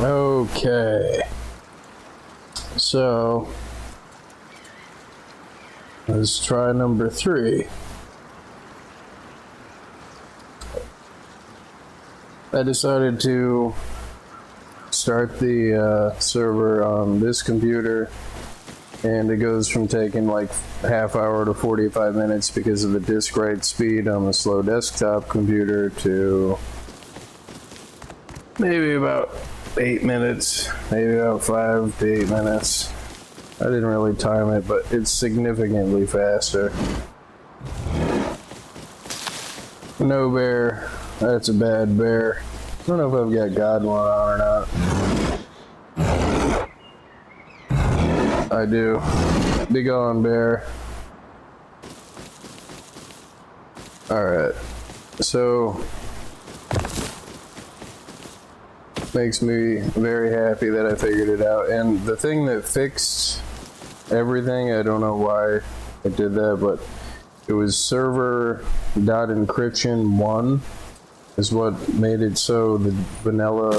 Okay. So let's try number 3. I decided to start the server on this computer, and it goes from taking like half hour to 45 minutes because of the disk write speed on the slow desktop computer to maybe about 8 minutes, maybe about 5 to 8 minutes. I didn't really time it, but it's significantly faster. No bear. That's a bad bear. I don't know if I've got God one on or not. I do. Be gone, bear. Alright. So, makes me very happy that I figured it out. And the thing that fixed everything, I don't know why I did that, but it was server.encryption 1 is what made it so the vanilla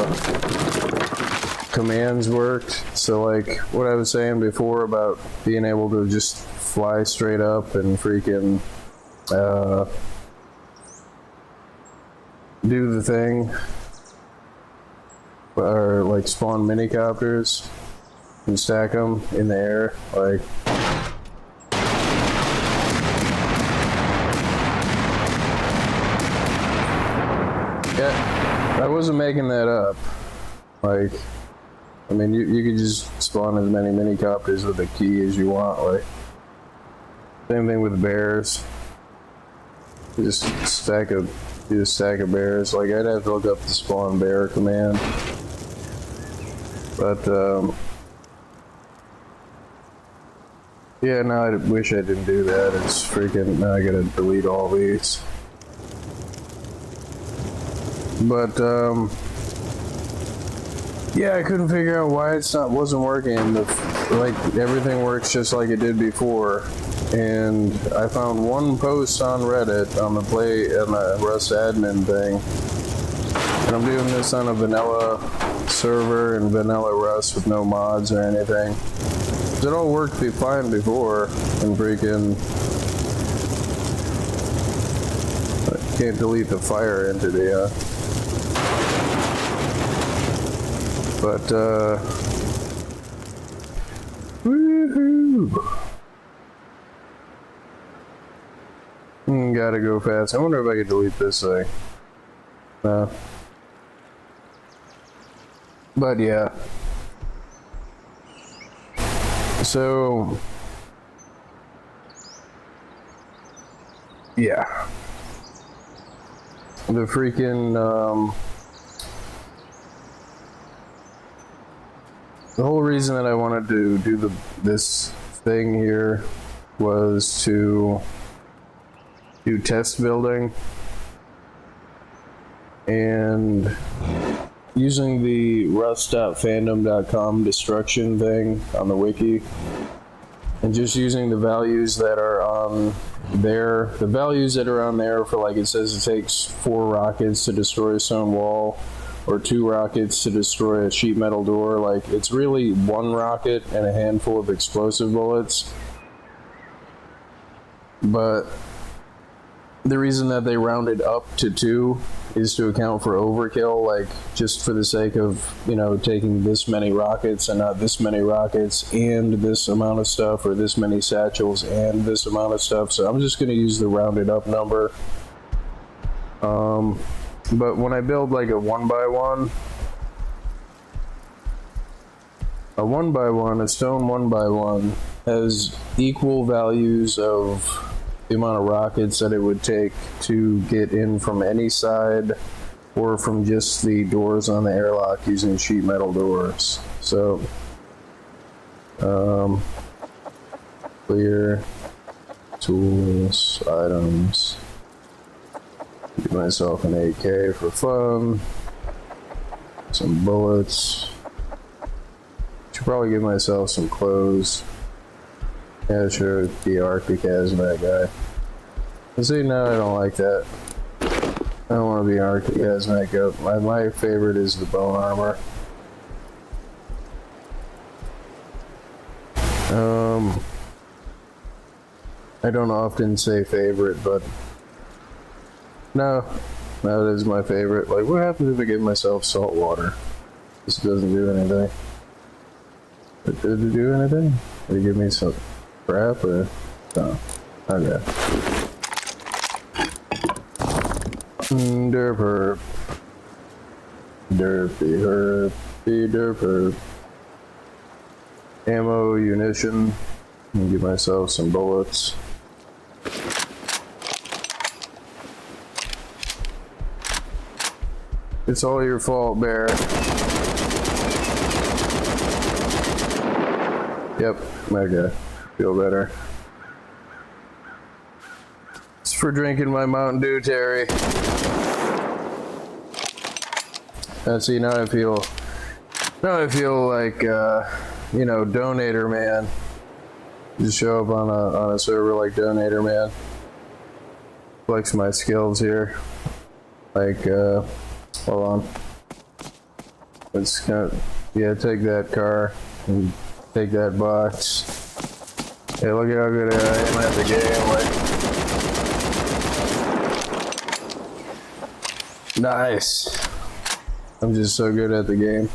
commands worked. So like what I was saying before about being able to just fly straight up and freaking do the thing, or like spawn minicopters and stack them in the air, like yeah, I wasn't making that up. Like, I mean, you could just spawn as many minicopters with a key as you want. Like, same thing with bears. You just stack a stack of bears. Like, I'd have to look up the spawn bear command. But yeah, no, I wish I didn't do that. It's freaking, now I gotta delete all these. But yeah, I couldn't figure out why wasn't working. Like everything works just like it did before. And I found one post on Reddit on the Rust admin thing. And I'm doing this on a vanilla server and vanilla Rust with no mods or anything. It all worked fine before, and freaking I can't delete the fire entity, but woohoo! Gotta go fast. I wonder if I could delete this thing. No. But yeah. So yeah. The freaking the whole reason that I wanted to do this thing here was to do test building, and using the rust.fandom.com destruction thing on the wiki, and just using the values that are on there. The values that are on there for, like, it says it takes 4 rockets to destroy a stone wall, or 2 rockets to destroy a sheet metal door. Like, it's really 1 rocket and a handful of explosive bullets. But the reason that they rounded up to 2 is to account for overkill, like just for the sake of, you know, taking this many rockets and not this many rockets and this amount of stuff, or this many satchels and this amount of stuff. So I'm just going to use the rounded up number. But when I build like a 1x1, a stone 1x1 has equal values of the amount of rockets that it would take to get in from any side, or from just the doors on the airlock using sheet metal doors. So clear tools, items, give myself an AK for fun, some bullets, should probably give myself some clothes. Yeah, sure, the Arctic hazmat guy. See, no, I don't like that. I don't want to be Arctic hazmat guy. My favorite is the bone armor. I don't often say favorite, but no, that is my favorite. Like, what happens if I give myself salt water? This doesn't do anything. But did it do anything? Did it give me some crap or no? Okay. Derp herb. Derpy herpy derp herb. Ammo, munition. And give myself some bullets. It's all your fault, Bear. Yep, okay. Feel better. It's for drinking my Mountain Dew, Terry. See, now I feel like, you know, Donator Man. Just show up on a server like Donator Man. Flex my skills here. Like, hold on. Let's kind of, yeah, take that car and take that box. Hey, look at how good I am at the game. Like, nice. I'm just so good at the game.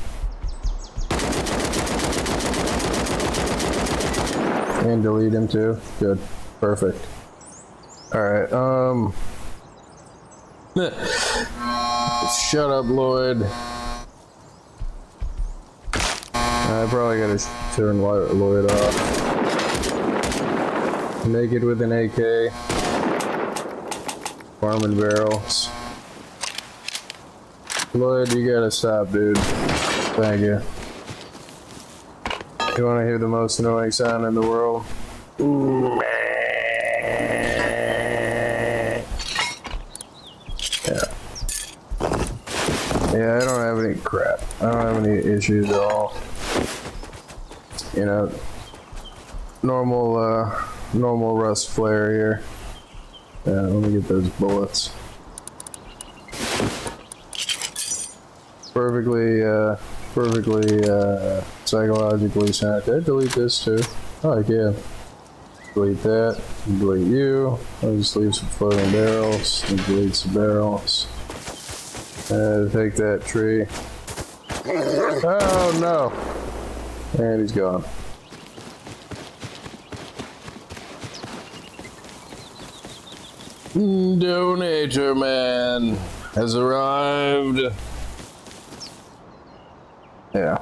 And delete him too. Good. Perfect. Alright, shut up, Lloyd. I probably gotta turn Lloyd off. Naked with an AK. Farming barrels. Lloyd, you gotta stop, dude. Thank you. You wanna hear the most annoying sound in the world? Ooh. Yeah, I don't have any crap. I don't have any issues at all. You know, normal rust flare here. Yeah, let me get those bullets. Perfectly psychologically sound. Did I delete this too? Oh, I can. Delete that. Delete you. I'll just leave some floating barrels. And delete some barrels. Take that tree. Oh no! And he's gone. Donator Man has arrived. Yeah.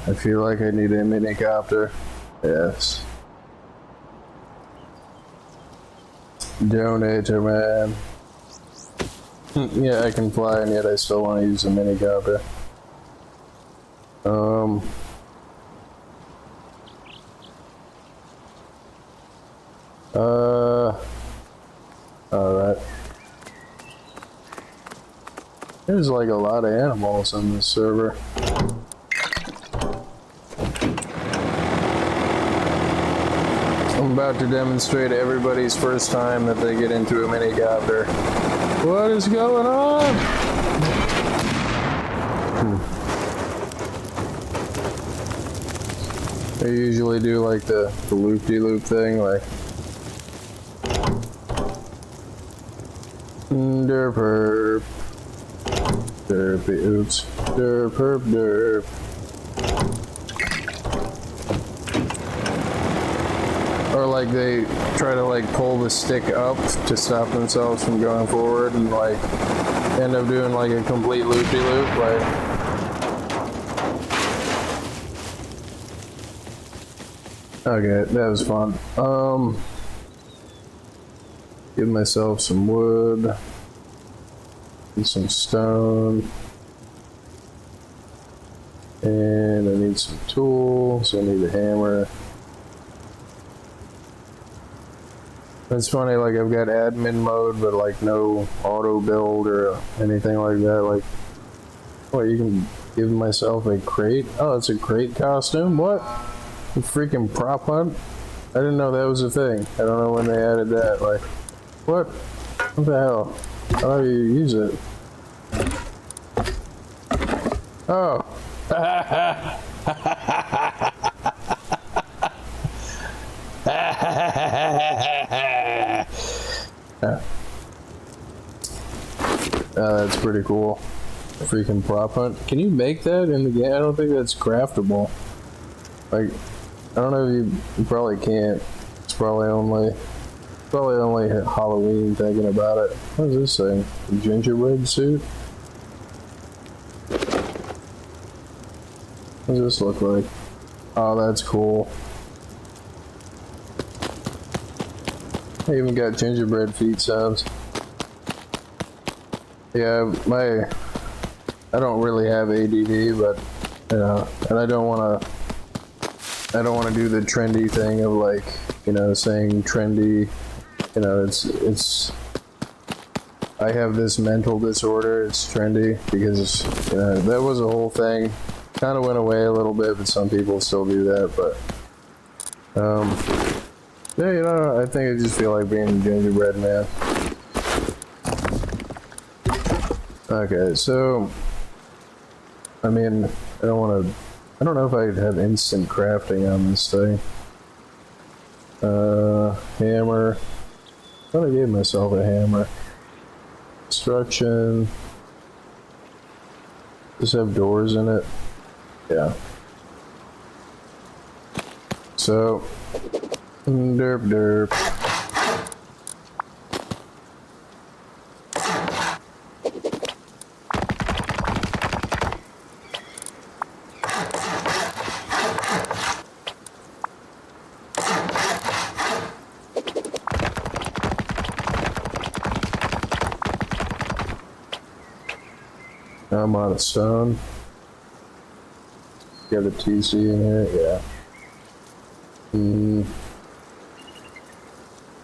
I feel like I need a minicopter. Yes. Donator Man. Yeah, I can fly, and yet I still want to use a minicopter. Alright. There's like a lot of animals on this server. I'm about to demonstrate everybody's first time that they get into a minicopter. What is going on? They usually do like the loop-de-loop thing, like derp herb. Derpy oops. Derp herb derp. Or like they try to like pull the stick up to stop themselves from going forward and like end up doing like a complete loop-de-loop, like. Okay, that was fun. Give myself some wood and some stone. And I need some tools. I need a hammer. It's funny, like I've got admin mode, but like no auto build or anything like that. Like, what, you can give myself a crate? Oh, it's a crate costume? What? A freaking prop hunt? I didn't know that was a thing. I don't know when they added that. Like, what? What the hell? How do you use it? Oh. That's pretty cool. Freaking prop hunt. Can you make that in the game? I don't think that's craftable. Like, I don't know if you probably can't. It's probably only Halloween thinking about it. What is this thing? A gingerbread suit? What does this look like? Oh, that's cool. I even got gingerbread feet sounds. Yeah, I don't really have ADD, but you know, and I don't want to do the trendy thing of like, you know, saying trendy. You know, it's. I have this mental disorder. It's trendy because, you know, that was a whole thing. Kind of went away a little bit, but some people still do that. But yeah, you know, I think I just feel like being a gingerbread man. Okay, so I mean, I don't know if I'd have instant crafting on this thing. Hammer. I thought I gave myself a hammer. Construction. Does it have doors in it? Yeah. So, derp derp. I'm out of stone. Got a TC in here, yeah.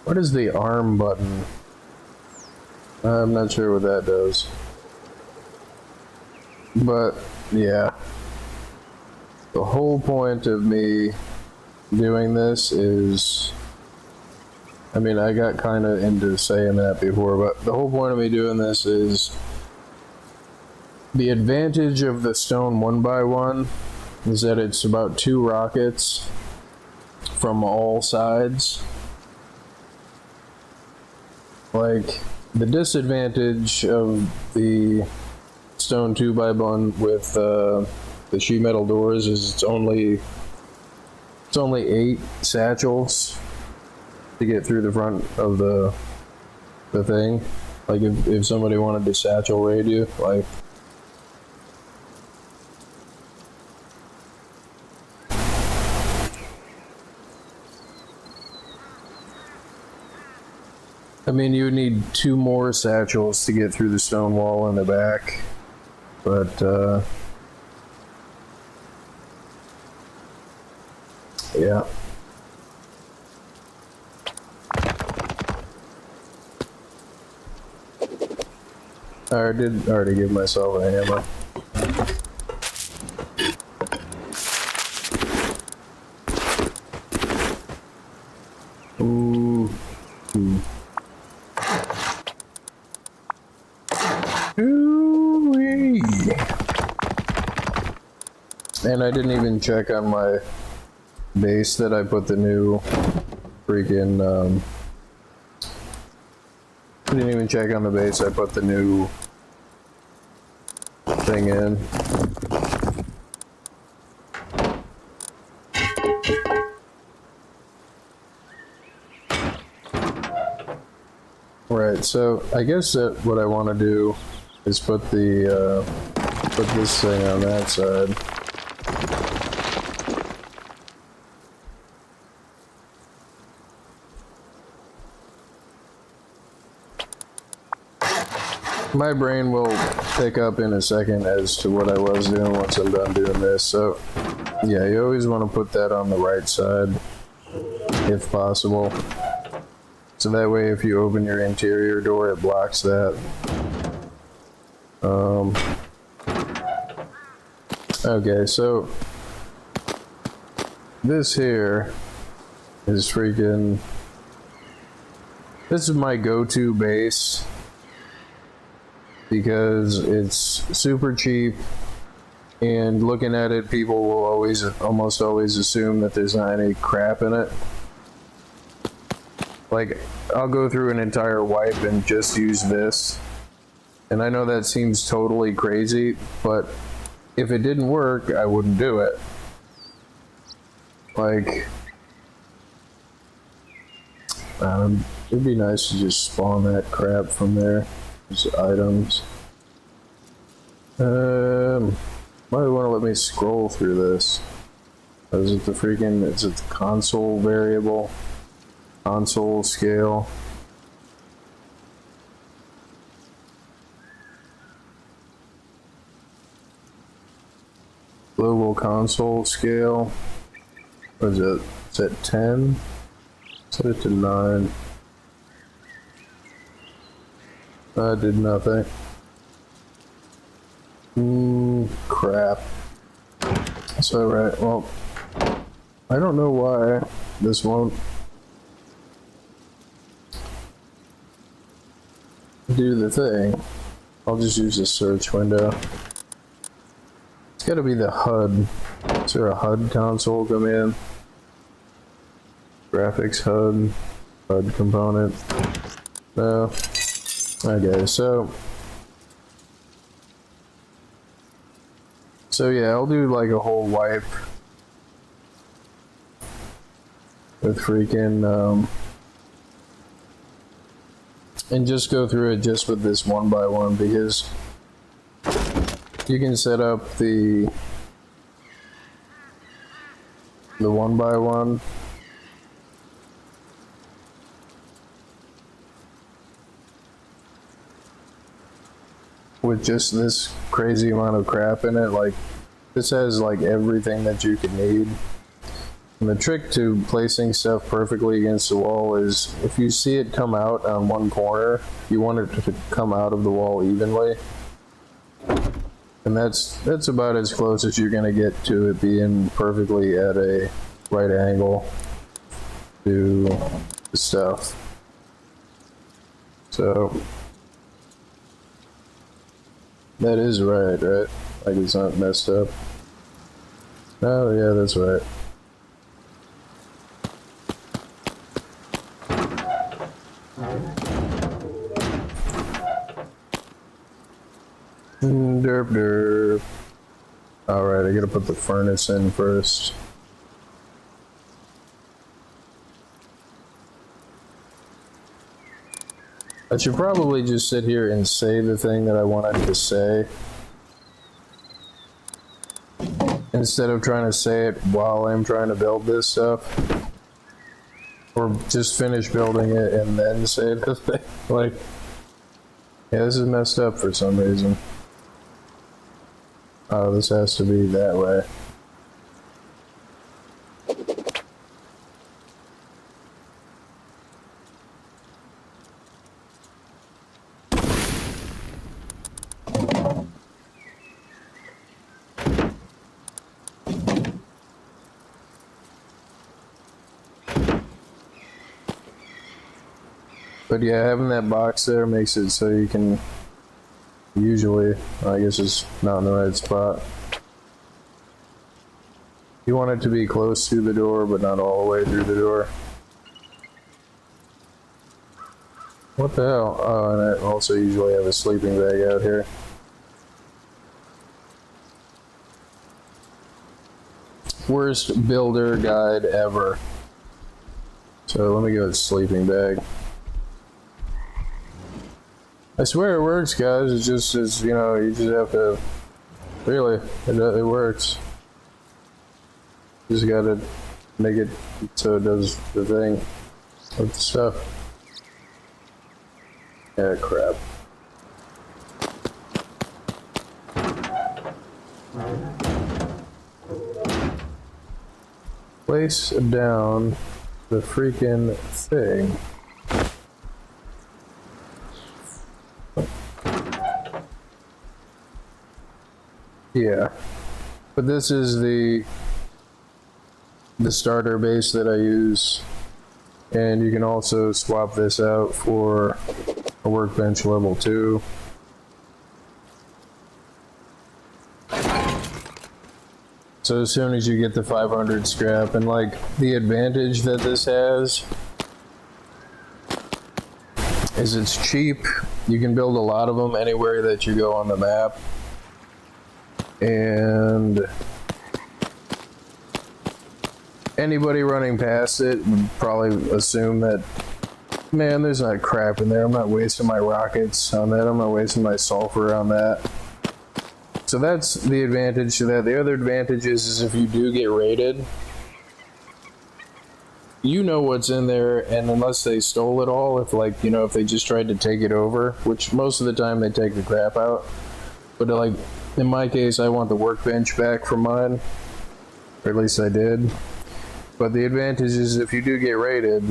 What is the arm button? I'm not sure what that does. But, yeah. The whole point of me doing this is... I mean, I got kind of into saying that before, but the whole point of me doing this is... The advantage of the stone 1x1 is that it's about 2 rockets from all sides. Like, the disadvantage of the stone 2x1 with the sheet metal doors is it's only 8 satchels to get through the front of the thing. Like, if somebody wanted to satchel raid you, like... I mean, you would need 2 more satchels to get through the stone wall in the back, but, yeah. I did already give myself a hammer. Ooh. Ooh-wee. And I didn't even check on my base that I put the new freaking, I didn't even check on the base I put the new thing in. Right, so I guess that what I want to do is put the put this thing on that side. My brain will pick up in a second as to what I was doing once I'm done doing this. So yeah, you always want to put that on the right side if possible. So that way if you open your interior door, it blocks that. Okay, so this here is freaking... This is my go-to base because it's super cheap, and looking at it, people will almost always assume that there's not any crap in it. Like, I'll go through an entire wipe and just use this. And I know that seems totally crazy, but if it didn't work, I wouldn't do it. Like, it'd be nice to just spawn that crap from there. Those items. Why do you want to let me scroll through this? Is it the freaking, is it the console variable? Console scale? Global console scale? What is it? Is it 10? Set it to 9. That did nothing. Crap. So, right, well, I don't know why this won't do the thing. I'll just use the search window. It's gotta be the HUD. Is there a HUD console come in? Graphics HUD, HUD component. No. Okay, so yeah, I'll do like a whole wipe with freaking and just go through it just with this one by one, because you can set up the one by one. With just this crazy amount of crap in it. Like, this has like everything that you could need. And the trick to placing stuff perfectly against the wall is, if you see it come out on one corner, you want it to come out of the wall evenly. And that's about as close as you're gonna get to it being perfectly at a right angle to the stuff. So that is right? Like, it's not messed up. Oh yeah, that's right. Derp derp. Alright, I gotta put the furnace in first. I should probably just sit here and say the thing that I wanted to say, instead of trying to say it while I'm trying to build this stuff. Or just finish building it and then say the thing. Like, yeah, this is messed up for some reason. Oh, this has to be that way. But yeah, having that box there makes it so you can usually, I guess it's not in the right spot. You want it to be close to the door, but not all the way through the door. What the hell? Oh, and I also usually have a sleeping bag out here. Worst builder guide ever. So let me go with sleeping bag. I swear it works, guys. It's just, you know, you just have to, really, it works. You just gotta make it so it does the thing with the stuff. Yeah, crap. Place down the freaking thing. Yeah, but this is the starter base that I use, and you can also swap this out for a workbench level 2. So as soon as you get the 500 scrap, and like the advantage that this has is it's cheap. You can build a lot of them anywhere that you go on the map. And anybody running past it would probably assume that, man, there's not crap in there. I'm not wasting my rockets on that. I'm not wasting my sulfur on that. So that's the advantage to that. The other advantage is if you do get raided, you know what's in there, and unless they stole it all, if like, you know, if they just tried to take it over, which most of the time they take the crap out, but like in my case, I want the workbench back from mine, or at least I did. But the advantage is if you do get raided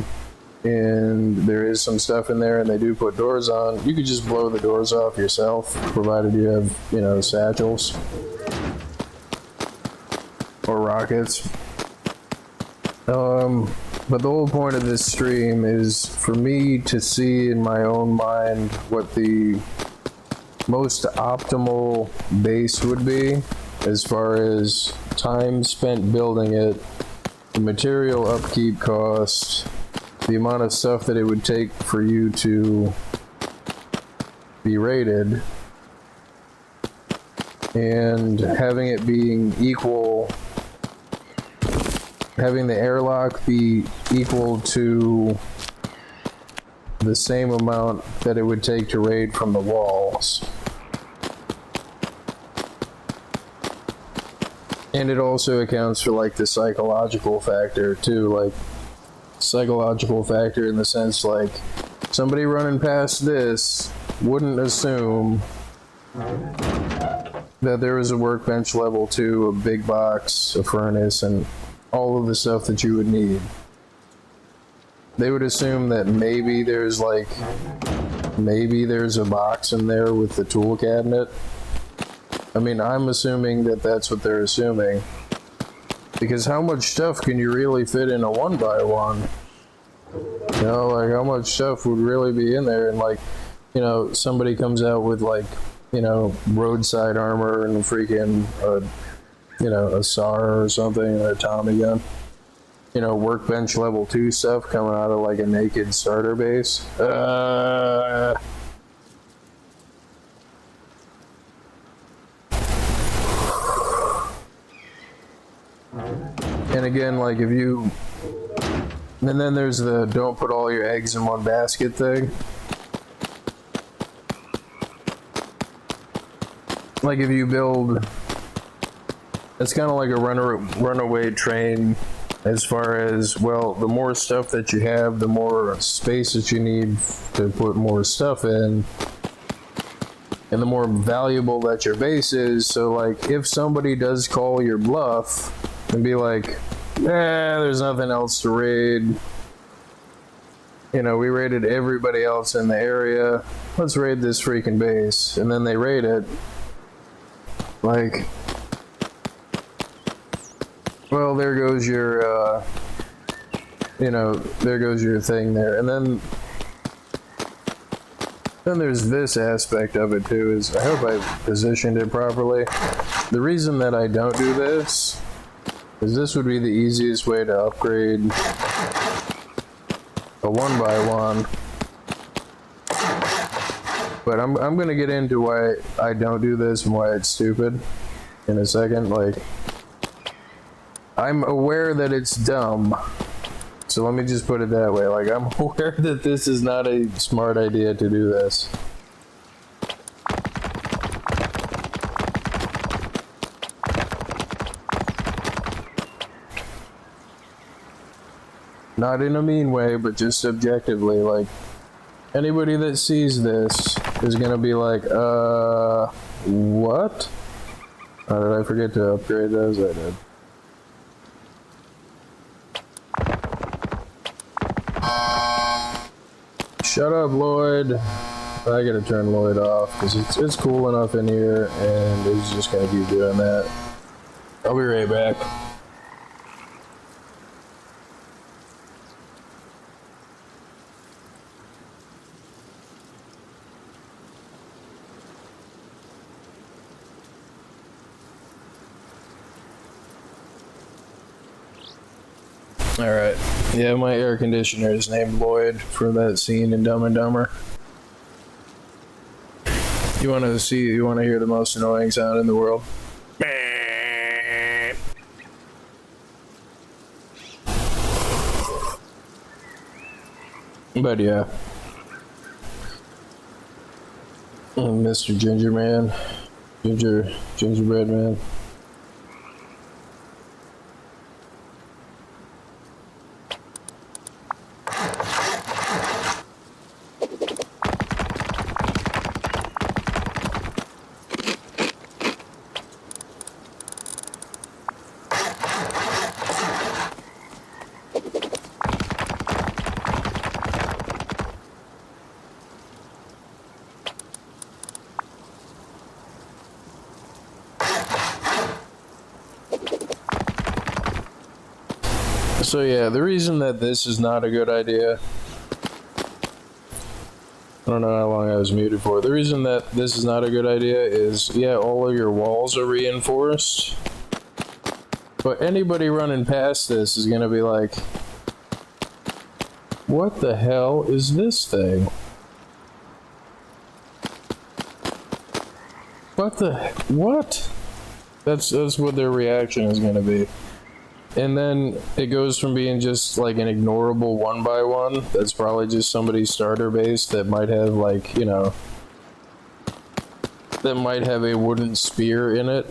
and there is some stuff in there and they do put doors on, you could just blow the doors off yourself, provided you have, you know, satchels or rockets. But the whole point of this stream is for me to see in my own mind what the most optimal base would be as far as time spent building it, the material upkeep cost, the amount of stuff that it would take for you to be rated, and having it being equal, having the airlock be equal to the same amount that it would take to raid from the walls. And it also accounts for like the psychological factor too, like psychological factor in the sense like somebody running past this wouldn't assume that there was a workbench level 2, a big box, a furnace, and all of the stuff that you would need. They would assume that maybe there's a box in there with the tool cabinet. I mean, I'm assuming that that's what they're assuming. Because how much stuff can you really fit in a 1x1? You know, like how much stuff would really be in there? And like, you know, somebody comes out with like, you know, roadside armor and freaking, you know, a SAR or something, or a Tommy gun. You know, workbench level 2 stuff coming out of like a naked starter base. And again, like if you, and then there's the don't put all your eggs in one basket thing. Like if you build, it's kind of like a runaway train as far as, well, the more stuff that you have, the more space that you need to put more stuff in, and the more valuable that your base is. So like if somebody does call your bluff and be like, there's nothing else to raid, you know, we raided everybody else in the area, let's raid this freaking base, and then they raid it, like, well, there goes your, you know, there goes your thing there. And then there's this aspect of it too, is I hope I positioned it properly. The reason that I don't do this is this would be the easiest way to upgrade a 1x1. But I'm going to get into why I don't do this and why it's stupid in a second. Like, I'm aware that it's dumb, so let me just put it that way. Like, I'm aware that this is not a smart idea to do this. Not in a mean way, but just objectively. Like, anybody that sees this is gonna be like, what? Oh, did I forget to upgrade those? I did. Shut up, Lloyd. I gotta turn Lloyd off because it's cool enough in here, and it's just gonna keep doing that. I'll be right back. Alright. Yeah, my air conditioner is named Lloyd from that scene in Dumb and Dumber. You want to hear the most annoying sound in the world? But yeah. Mr. Ginger Man. Gingerbread Man. So yeah, the reason that this is not a good idea, I don't know how long I was muted for. The reason that this is not a good idea is, yeah, all of your walls are reinforced, but anybody running past this is gonna be like, what the hell is this thing? What? That's what their reaction is gonna be. And then it goes from being just like an ignorable 1x1 that's probably just somebody's starter base that might have, like, you know, that might have a wooden spear in it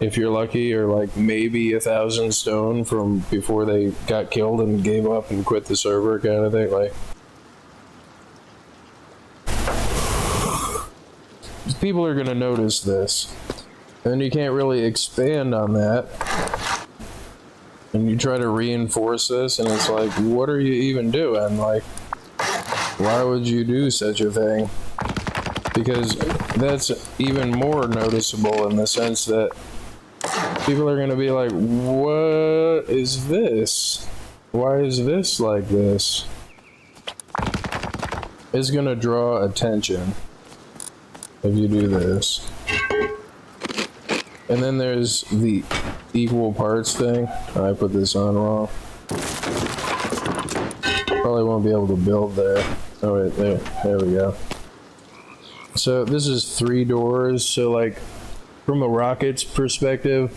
if you're lucky, or like maybe 1,000 stone from before they got killed and gave up and quit the server kind of thing. Like, people are gonna notice this, and you can't really expand on that. And you try to reinforce this, and it's like, what are you even doing? Like, why would you do such a thing? Because that's even more noticeable in the sense that people are going to be like, what is this? Why is this like this? It's going to draw attention if you do this. And then there's the equal parts thing. I put this on wrong. Probably won't be able to build there. Oh wait, there we go. So this is 3 doors. So like, from a rocket's perspective,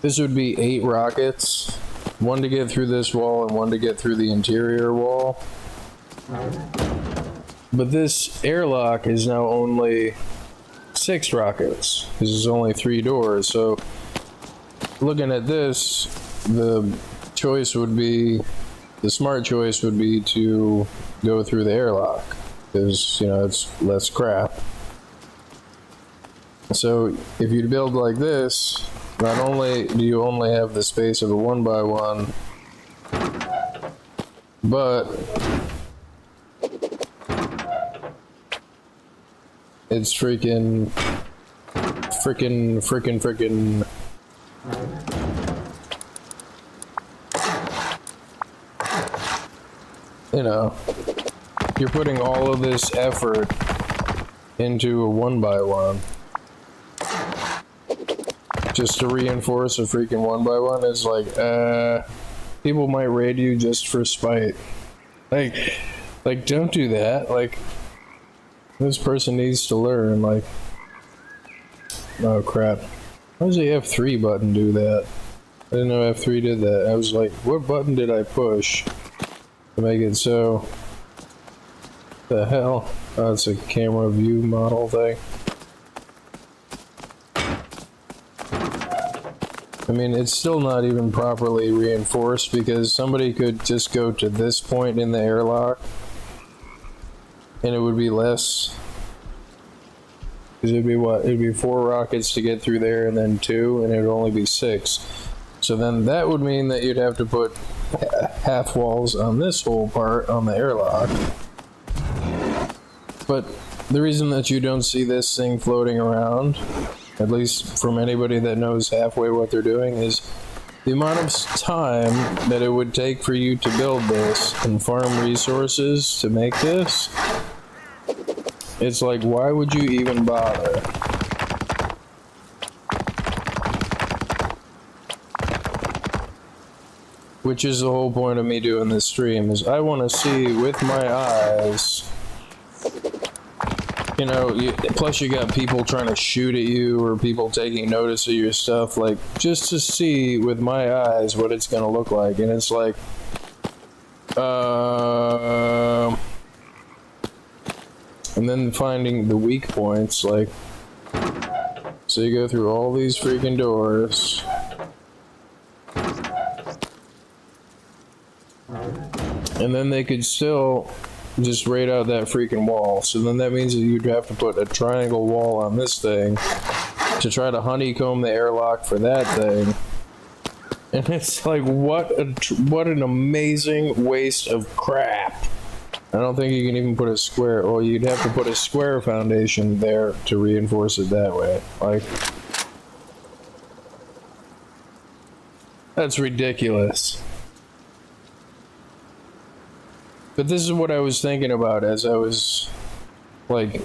this would be 8 rockets. 1 to get through this wall and 1 to get through the interior wall. But this airlock is now only 6 rockets. This is only 3 doors. So looking at this, the smart choice would be to go through the airlock, because, you know, it's less crap. So if you build like this, not only do you only have the space of a 1x1, but it's freaking, you know, you're putting all of this effort into a 1x1 just to reinforce a freaking 1x1. Is like, people might raid you just for spite. Like, don't do that. Like, this person needs to learn. Like, oh crap, how does the F3 button do that? I didn't know F3 did that. I was like, what button did I push to make it so? The hell? Oh, it's a camera view model thing. I mean, it's still not even properly reinforced, because somebody could just go to this point in the airlock and it would be less. Because it'd be what? It'd be 4 rockets to get through there, and then 2, and it'd only be 6. So then that would mean that you'd have to put half walls on this whole part on the airlock. But the reason that you don't see this thing floating around, at least from anybody that knows halfway what they're doing, is the amount of time that it would take for you to build this and farm resources to make this. It's like, why would you even bother? Which is the whole point of me doing this stream, is I want to see with my eyes You know, plus you got people trying to shoot at you or people taking notice of your stuff, like, just to see with my eyes what it's gonna look like. And it's like, and then finding the weak points, like, so you go through all these freaking doors. And then they could still just raid out that freaking wall. So then that means that you'd have to put a triangle wall on this thing to try to honeycomb the airlock for that thing. And it's like, what an amazing waste of crap. I don't think you can even put a square, well, you'd have to put a square foundation there to reinforce it that way. Like, that's ridiculous. But this is what I was thinking about as I was, like,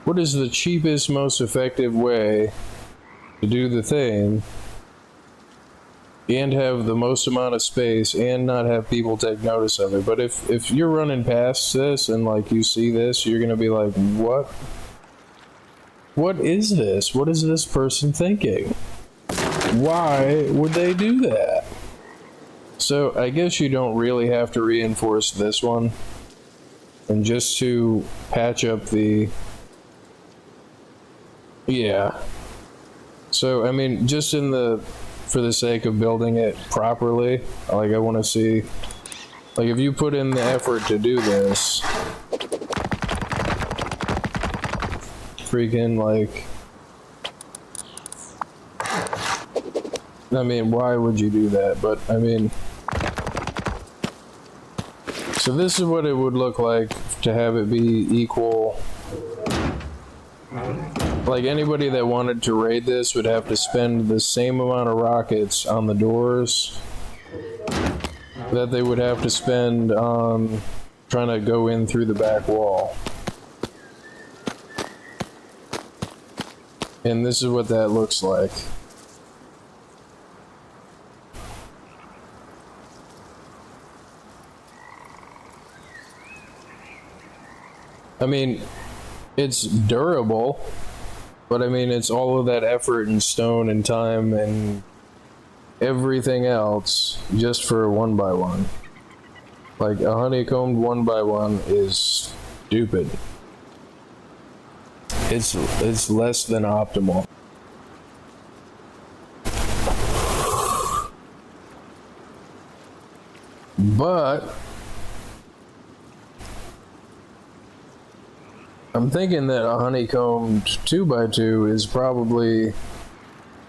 what is the cheapest, most effective way to do the thing and have the most amount of space and not have people take notice of it? But if you're running past this and, like, you see this, you're gonna be like, what? What is this? What is this person thinking? Why would they do that? So I guess you don't really have to reinforce this one, and just to patch up the, yeah. So I mean, just for the sake of building it properly, like, I want to see, like, if you put in the effort to do this, freaking, like, I mean, why would you do that? But I mean, so this is what it would look like to have it be equal. Like, anybody that wanted to raid this would have to spend the same amount of rockets on the doors that they would have to spend on trying to go in through the back wall. And this is what that looks like. I mean, it's durable, but I mean, it's all of that effort and stone and time and everything else just for a 1x1. Like, a honeycombed 1x1 is stupid. It's less than optimal. But I'm thinking that a honeycombed 2x2 is probably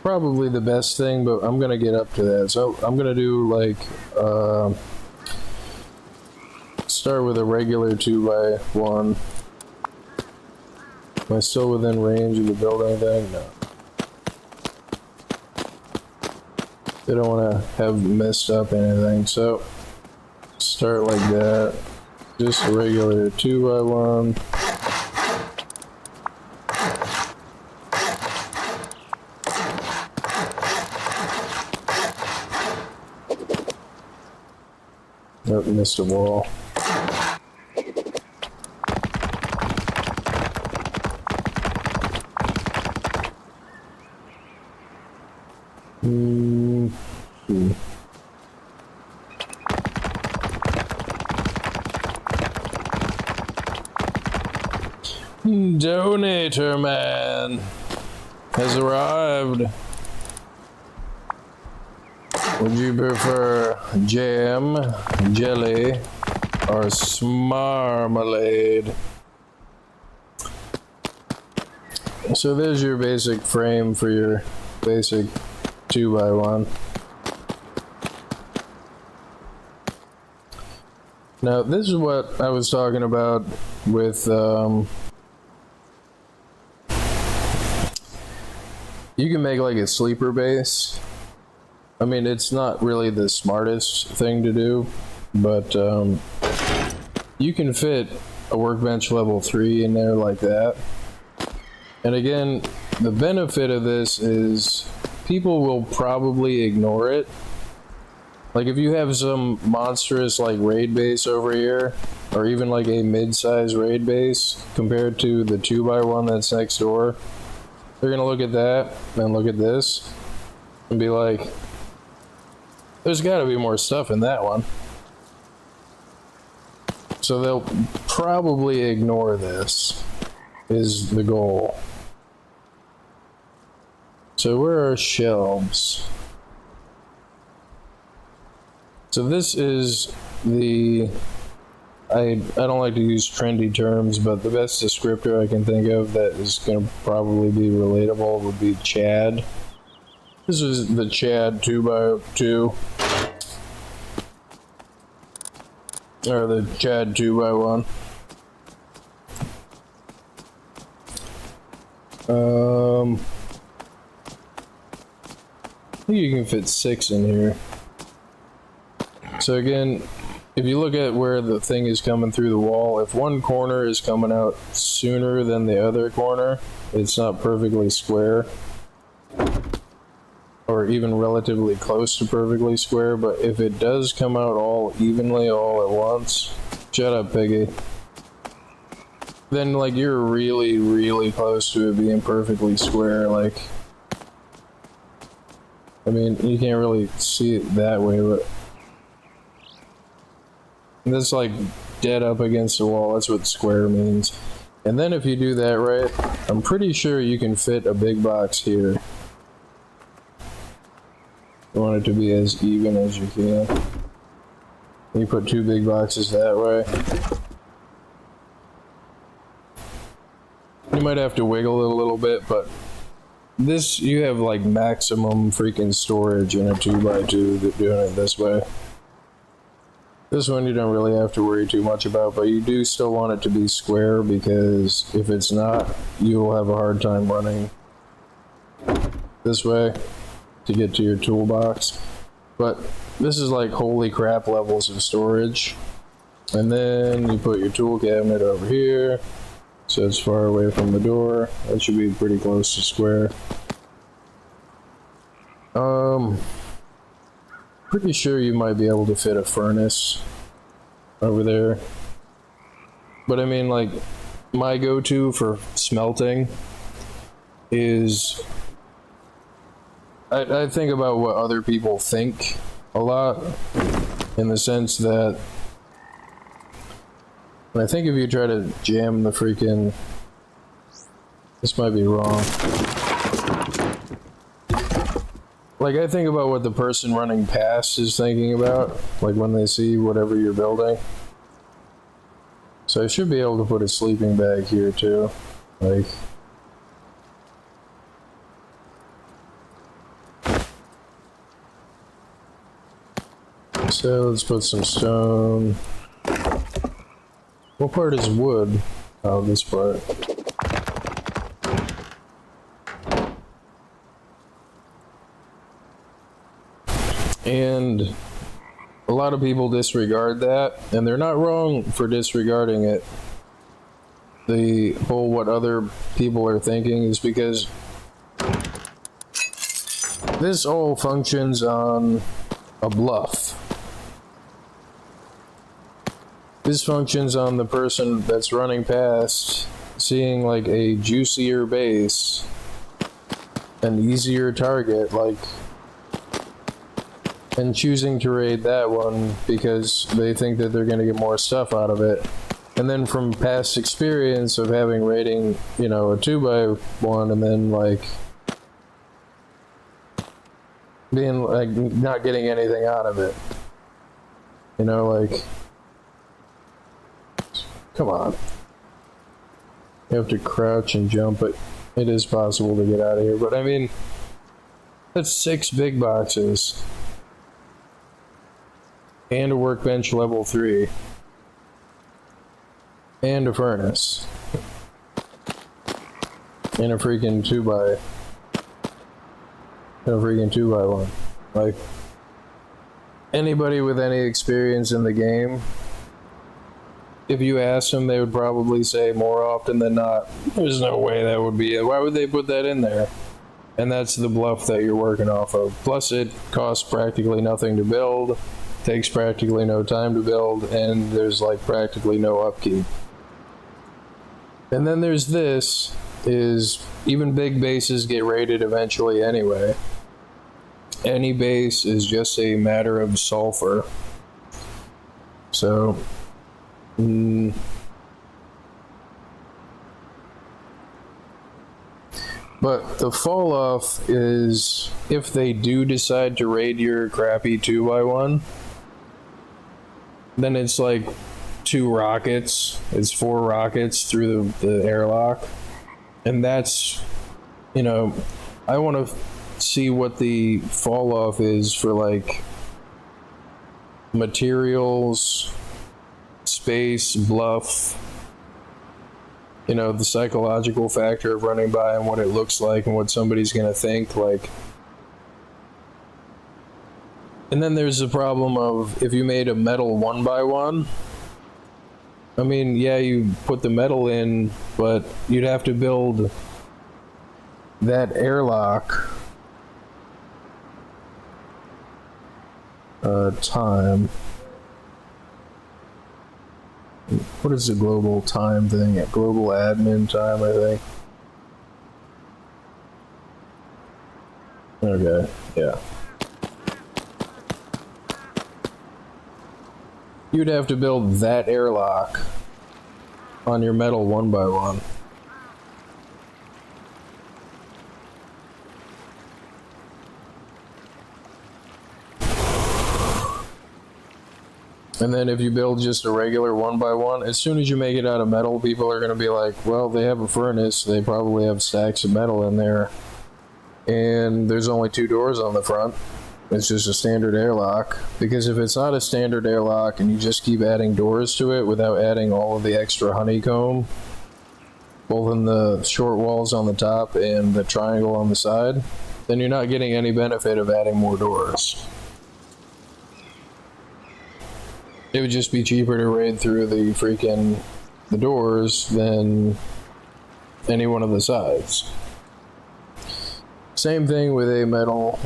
the best thing, but I'm gonna get up to that. So I'm gonna do, like, start with a regular 2x1. Am I still within range of the building thing? No. They don't want to have messed up anything, so start like that. Just a regular 2x1. Nope, missed a wall. Donator man has arrived. Would you prefer jam, jelly, or smarmalade? So there's your basic frame for your basic 2x1. Now this is what I was talking about with you can make like a sleeper base. I mean, it's not really the smartest thing to do, but you can fit a workbench level 3 in there like that. And again, the benefit of this is people will probably ignore it Like if you have some monstrous like raid base over here, or even like a mid-size raid base compared to the 2x1 that's next door, they're gonna look at that and look at this and be like, there's gotta be more stuff in that one. So they'll probably ignore this, is the goal. So where are shelves? So this is the, I don't like to use trendy terms, but the best descriptor I can think of that is going to probably be relatable would be Chad. This is the Chad 2x2. Or the Chad 2x1. I think you can fit 6 in here. So again, if you look at where the thing is coming through the wall, if one corner is coming out sooner than the other corner, it's not perfectly square. Or even relatively close to perfectly square, but if it does come out all evenly all at once, shut up, Piggy, then like you're really, really close to it being perfectly square. Like, I mean, you can't really see it that way, but that's like dead up against the wall. That's what square means. And then if you do that right, I'm pretty sure you can fit a big box here. You want it to be as even as you can. You put 2 big boxes that way. You might have to wiggle it a little bit, but this, you have like maximum freaking storage in a 2x2 doing it this way. This one you don't really have to worry too much about, but you do still want it to be square, because if it's not, you'll have a hard time running this way to get to your toolbox. But this is like holy crap levels of storage. And then you put your tool cabinet over here, so it's far away from the door. That should be pretty close to square. Pretty sure you might be able to fit a furnace over there. But I mean, like, my go-to for smelting is, I think about what other people think a lot, in the sense that I think if you try to jam the freaking, this might be wrong. Like, I think about what the person running past is thinking about, like when they see whatever you're building. So I should be able to put a sleeping bag here too. Like, so let's put some stone. What part is wood? Oh, this part. And a lot of people disregard that, and they're not wrong for disregarding it. The whole what other people are thinking is because this all functions on a bluff. This functions on the person that's running past seeing like a juicier base, an easier target, like, and choosing to raid that one because they think that they're going to get more stuff out of it. And then from past experience of having raiding, you know, a 2x1 and then like being like not getting anything out of it. You know, like, come on. You have to crouch and jump, but it is possible to get out of here. But I mean, that's 6 big boxes. And a workbench level 3. And a furnace. And a freaking 2x1. Like, anybody with any experience in the game, if you ask them, they would probably say more often than not, there's no way that would be it. Why would they put that in there? And that's the bluff that you're working off of. Plus it costs practically nothing to build, takes practically no time to build, and there's like practically no upkeep. And then there's this, is even big bases get raided eventually anyway. Any base is just a matter of sulfur. So, but the fall off is if they do decide to raid your crappy 2x1, then it's like 2 rockets. It's 4 rockets through the airlock. And that's, you know, I want to see what the fall off is for like materials, space, bluff, you know, the psychological factor of running by and what it looks like and what somebody's gonna think, like. And then there's the problem of if you made a metal 1x1, I mean, yeah, you put the metal in, but you'd have to build that airlock time. What is the global time thing? Global admin time, I think. Okay, yeah. You'd have to build that airlock on your metal 1x1. And then if you build just a regular 1x1, as soon as you make it out of metal, people are going to be like, well, they have a furnace, they probably have stacks of metal in there, and there's only 2 doors on the front. It's just a standard airlock. Because if it's not a standard airlock and you just keep adding doors to it without adding all of the extra honeycomb, both in the short walls on the top and the triangle on the side, then you're not getting any benefit of adding more doors. It would just be cheaper to raid through the doors than any one of the sides. Same thing with a metal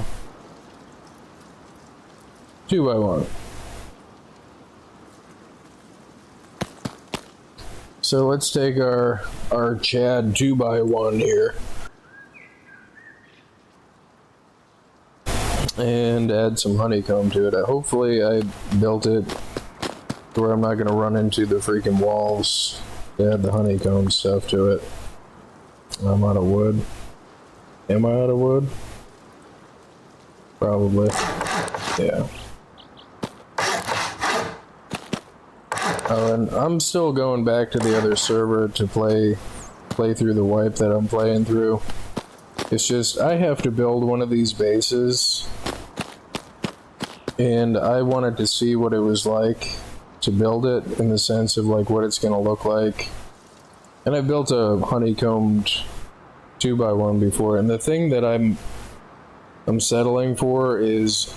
2x1. So let's take our Chad 2x1 here and add some honeycomb to it. Hopefully I built it where I'm not going to run into the freaking walls to add the honeycomb stuff to it. I'm out of wood. Am I out of wood? Probably. Yeah. Oh, and I'm still going back to the other server to play through the wipe that I'm playing through. It's just, I have to build one of these bases, and I wanted to see what it was like to build it, in the sense of like what it's gonna look like. And I built a honeycombed 2x1 before, and the thing that I'm settling for is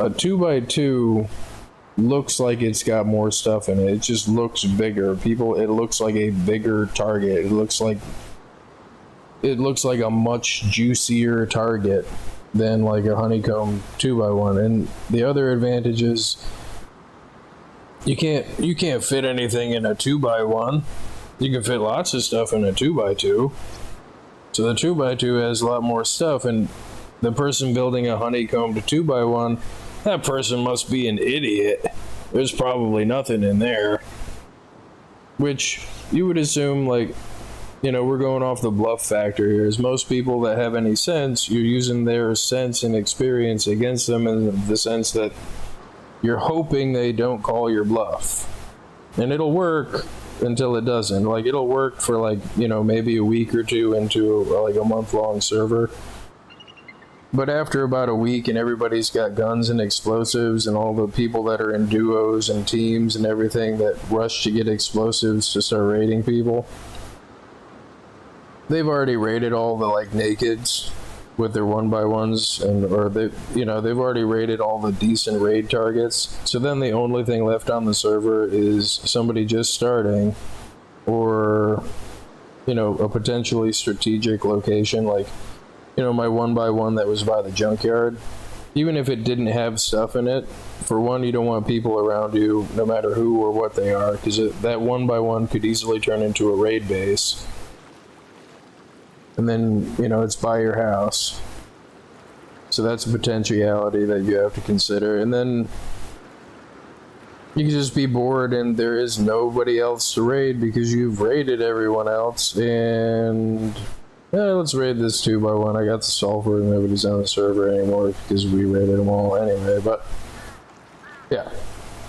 a 2x2 looks like it's got more stuff in it. It just looks bigger. It looks like a bigger target. It looks like a much juicier target than like a honeycomb 2x1. And the other advantage is you can't fit anything in a 2x1. You can fit lots of stuff in a 2x2. So the 2x2 has a lot more stuff, and the person building a honeycombed 2x1, that person must be an idiot. There's probably nothing in there. Which you would assume, like, you know, we're going off the bluff factor here. As most people that have any sense, you're using their sense and experience against them, in the sense that you're hoping they don't call your bluff. And it'll work until it doesn't. Like, it'll work for, like, you know, maybe a week or two into like a month-long server. But after about a week and everybody's got guns and explosives, and all the people that are in duos and teams and everything that rush to get explosives to start raiding people, they've already raided all the like nakeds with their 1x1s, or they've already raided all the decent raid targets. So then the only thing left on the server is somebody just starting, or, you know, a potentially strategic location. Like, you know, my 1x1 that was by the junkyard, even if it didn't have stuff in it, for one, you don't want people around you, no matter who or what they are, because that 1x1 could easily turn into a raid base. And then, you know, it's by your house. So that's a potentiality that you have to consider. And then you can just be bored and there is nobody else to raid because you've raided everyone else. And let's raid this 2x1. I got the sulfur and nobody's on the server anymore because we raided them all anyway. But yeah,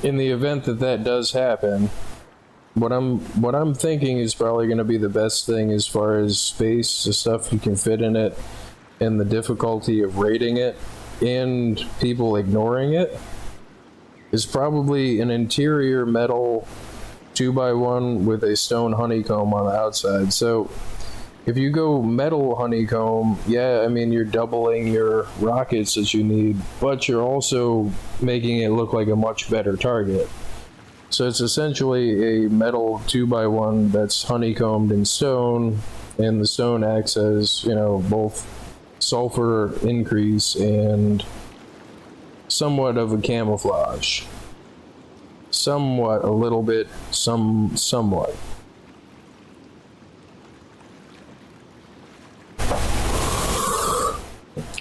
in the event that that does happen, what I'm thinking is probably going to be the best thing as far as space, the stuff you can fit in it, and the difficulty of raiding it, and people ignoring it, is probably an interior metal 2x1 with a stone honeycomb on the outside. So if you go metal honeycomb, yeah, I mean, you're doubling your rockets that you need, but you're also making it look like a much better target. So it's essentially a metal 2x1 that's honeycombed in stone, and the stone acts as, you know, both sulfur increase and somewhat of a camouflage. Somewhat, a little bit, somewhat.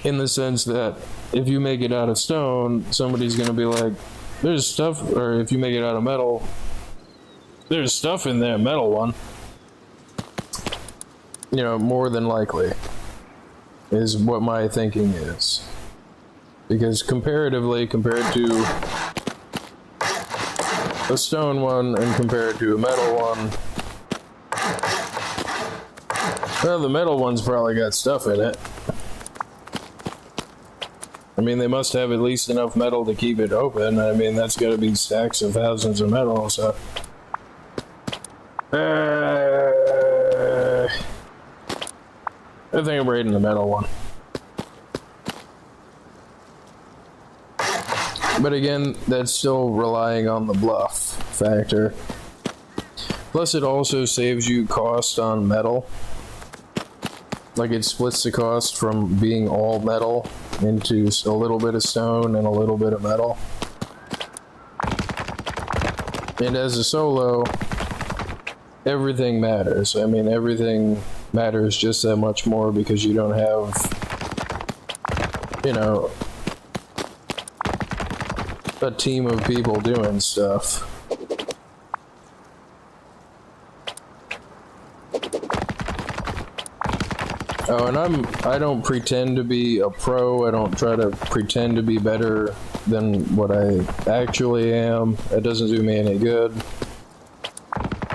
In the sense that if you make it out of stone, somebody's gonna be like, there's stuff, or if you make it out of metal, there's stuff in that metal one. You know, more than likely, is what my thinking is. Because comparatively, compared to a stone one and compared to a metal one, well, the metal one's probably got stuff in it. I mean, they must have at least enough metal to keep it open. I mean, that's got to be stacks of thousands of metal, so. I think I'm raiding the metal one. But again, that's still relying on the bluff factor. Plus, it also saves you cost on metal. Like, it splits the cost from being all metal into a little bit of stone and a little bit of metal. And as a solo, everything matters. I mean, everything matters just that much more because you don't have, you know, a team of people doing stuff. Oh, and I don't pretend to be a pro. I don't try to pretend to be better than what I actually am. That doesn't do me any good.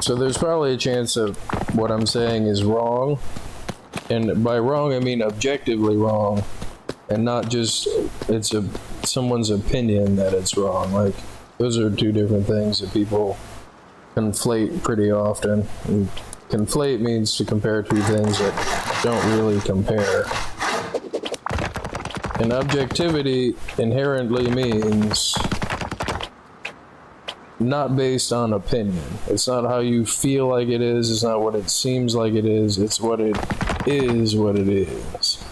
So there's probably a chance that what I'm saying is wrong. And by wrong, I mean objectively wrong. And not just it's someone's opinion that it's wrong. Like, those are two different things that people conflate pretty often. And conflate means to compare two things that don't really compare. And objectivity inherently means not based on opinion. It's not how you feel like it is, it's not what it seems like it is, it's what it is what it is.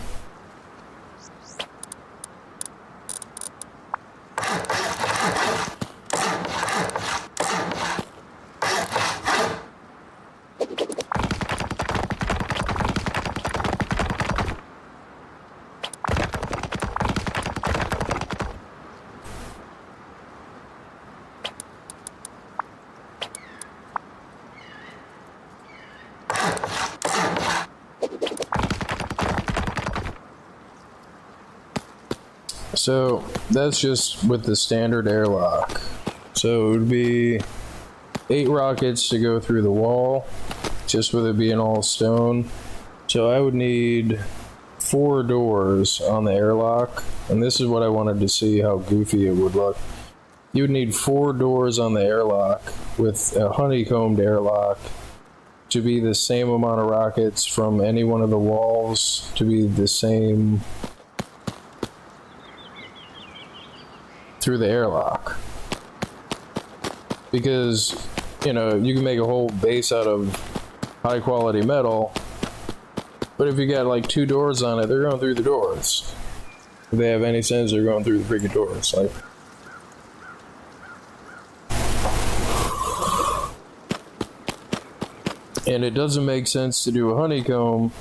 So that's just with the standard airlock. So it would be 8 rockets to go through the wall, just with it being all stone. So I would need 4 doors on the airlock, and this is what I wanted to see how goofy it would look. You would need 4 doors on the airlock with a honeycombed airlock to be the same amount of rockets from any one of the walls to be the same through the airlock. Because, you know, you can make a whole base out of high quality metal, But if you got like 2 doors on it, they're going through the doors. If they have any sense, they're going through the freaking doors. Like, and it doesn't make sense to do a honeycomb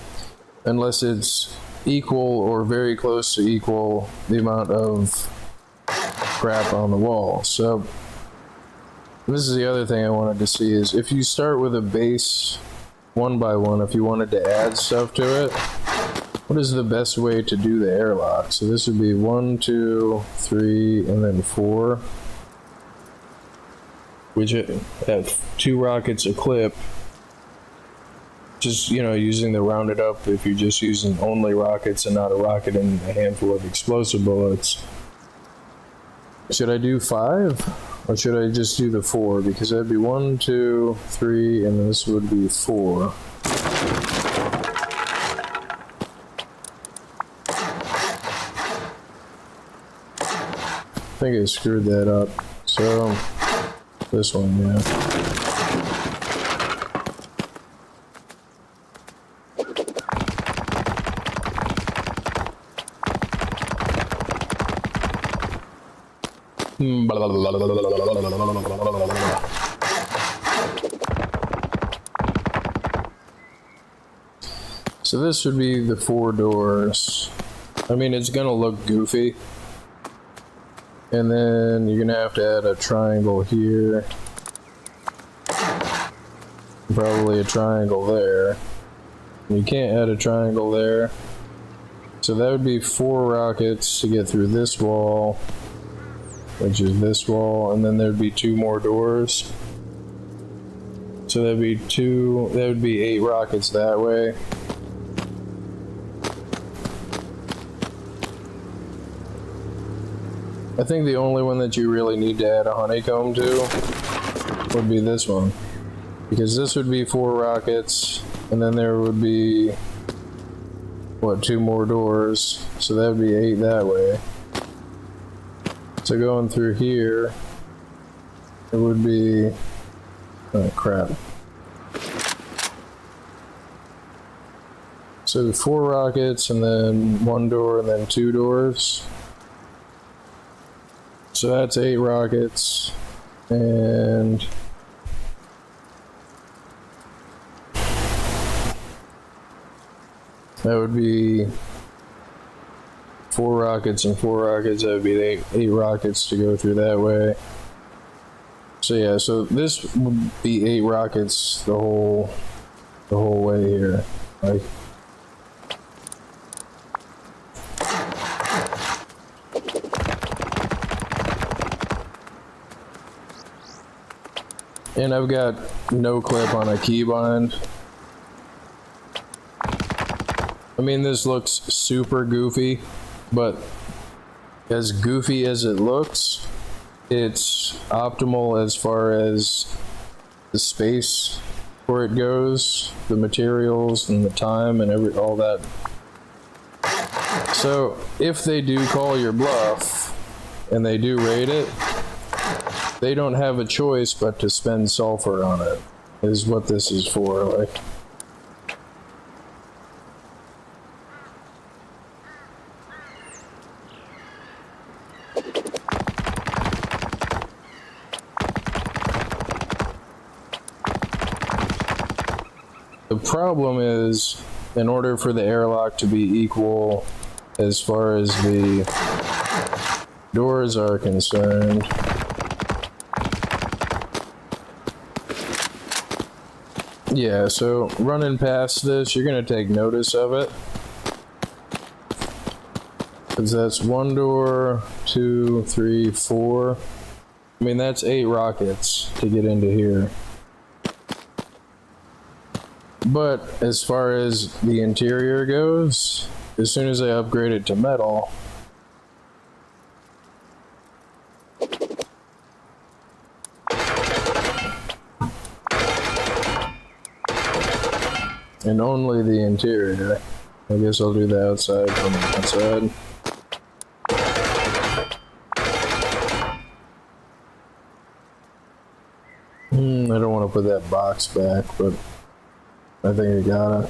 unless it's equal or very close to equal the amount of crap on the wall. So this is the other thing I wanted to see is if you start with a base 1 by 1, if you wanted to add stuff to it, what is the best way to do the airlock? So this would be 1, 2, 3, and then 4, which have 2 rockets a clip. Just, you know, using the rounded up, if you're just using only rockets and not a rocket and a handful of explosive bullets. Should I do 5? Or should I just do the 4? Because that'd be 1, 2, 3, and this would be 4. I think I screwed that up. So, this one, yeah. So this would be the 4 doors. I mean, it's gonna look goofy. And then you're gonna have to add a triangle here. Probably a triangle there. You can't add a triangle there. So that would be 4 rockets to get through this wall, which is this wall, and then there'd be 2 more doors. So that'd be 2, that would be 8 rockets that way. I think the only one that you really need to add a honeycomb to would be this one. Because this would be 4 rockets, and then there would be, what, 2 more doors. So that would be 8 that way. So going through here, it would be, oh crap. So 4 rockets, and then 1 door, and then 2 doors. So that's 8 rockets, and that would be 4 rockets and 4 rockets. That would be 8 rockets to go through that way. So yeah, so this would be 8 rockets the whole way here. Like, and I've got no clip on a keybind. I mean, this looks super goofy, but as goofy as it looks, it's optimal as far as the space where it goes, the materials and the time and all that. So if they do call your bluff and they do raid it, they don't have a choice but to spend sulfur on it, is what this is for. Like, the problem is, in order for the airlock to be equal as far as the doors are concerned, yeah, so running past this, you're going to take notice of it. Because that's 1 door, 2, 3, 4. I mean, that's 8 rockets to get into here. But as far as the interior goes, as soon as I upgrade it to metal, and only the interior. I guess I'll do the outside from the outside. I don't want to put that box back, but I think I gotta.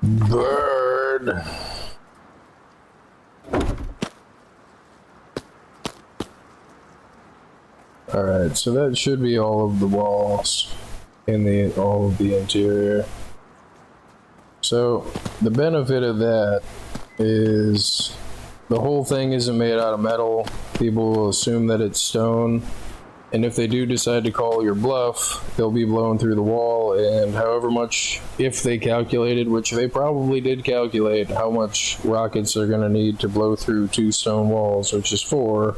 Bird. Alright, so that should be all of the walls in all of the interior. So the benefit of that is the whole thing isn't made out of metal. People will assume that it's stone, and if they do decide to call your bluff, they'll be blown through the wall, and however much, if they calculated, which they probably did calculate, how much rockets they're going to need to blow through 2 stone walls, which is 4,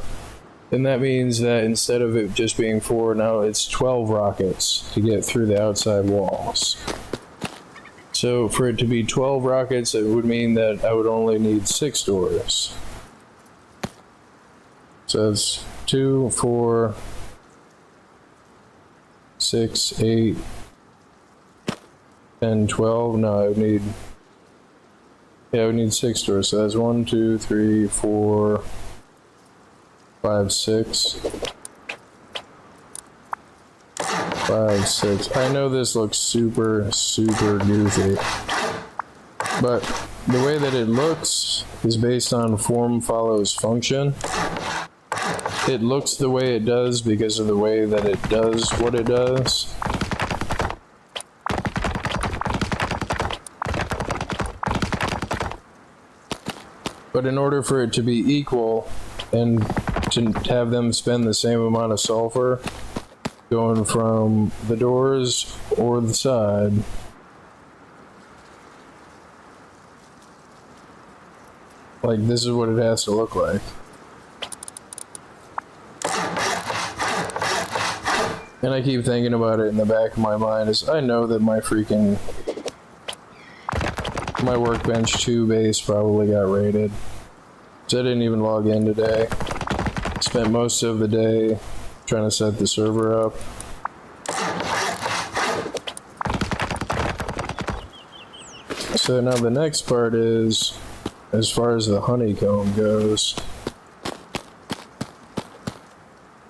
then that means that instead of it just being 4, now it's 12 rockets to get through the outside walls. So for it to be 12 rockets, it would mean that I would only need 6 doors. So it's 2, 4, 6, 8, 10, 12. No, I would need, I would need 6 doors. So that's 1, 2, 3, 4, 5, 6. 5, 6. I know this looks super goofy, but the way that it looks is based on form follows function. It looks the way it does because of the way that it does what it does. But in order for it to be equal and to have them spend the same amount of sulfur going from the doors or the side, like this is what it has to look like. And I keep thinking about it in the back of my mind is I know that my workbench 2 base probably got raided. So I didn't even log in today. Spent most of the day trying to set the server up. So now the next part is, as far as the honeycomb goes,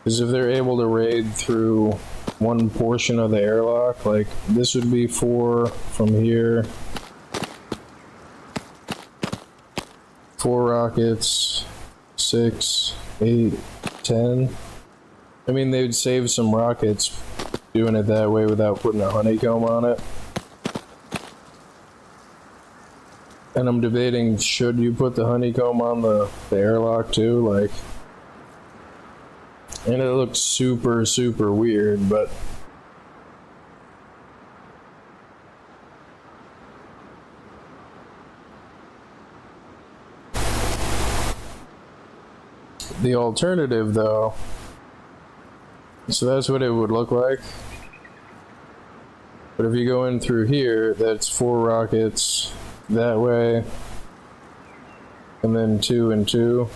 is if they're able to raid through one portion of the airlock, like this would be 4 from here. 4 rockets, 6, 8, 10. I mean, they would save some rockets doing it that way without putting a honeycomb on it. And I'm debating, should you put the honeycomb on the airlock too? Like, and it looks super weird, but the alternative though, so that's what it would look like. But if you go in through here, that's 4 rockets that way, and then 2 and 2.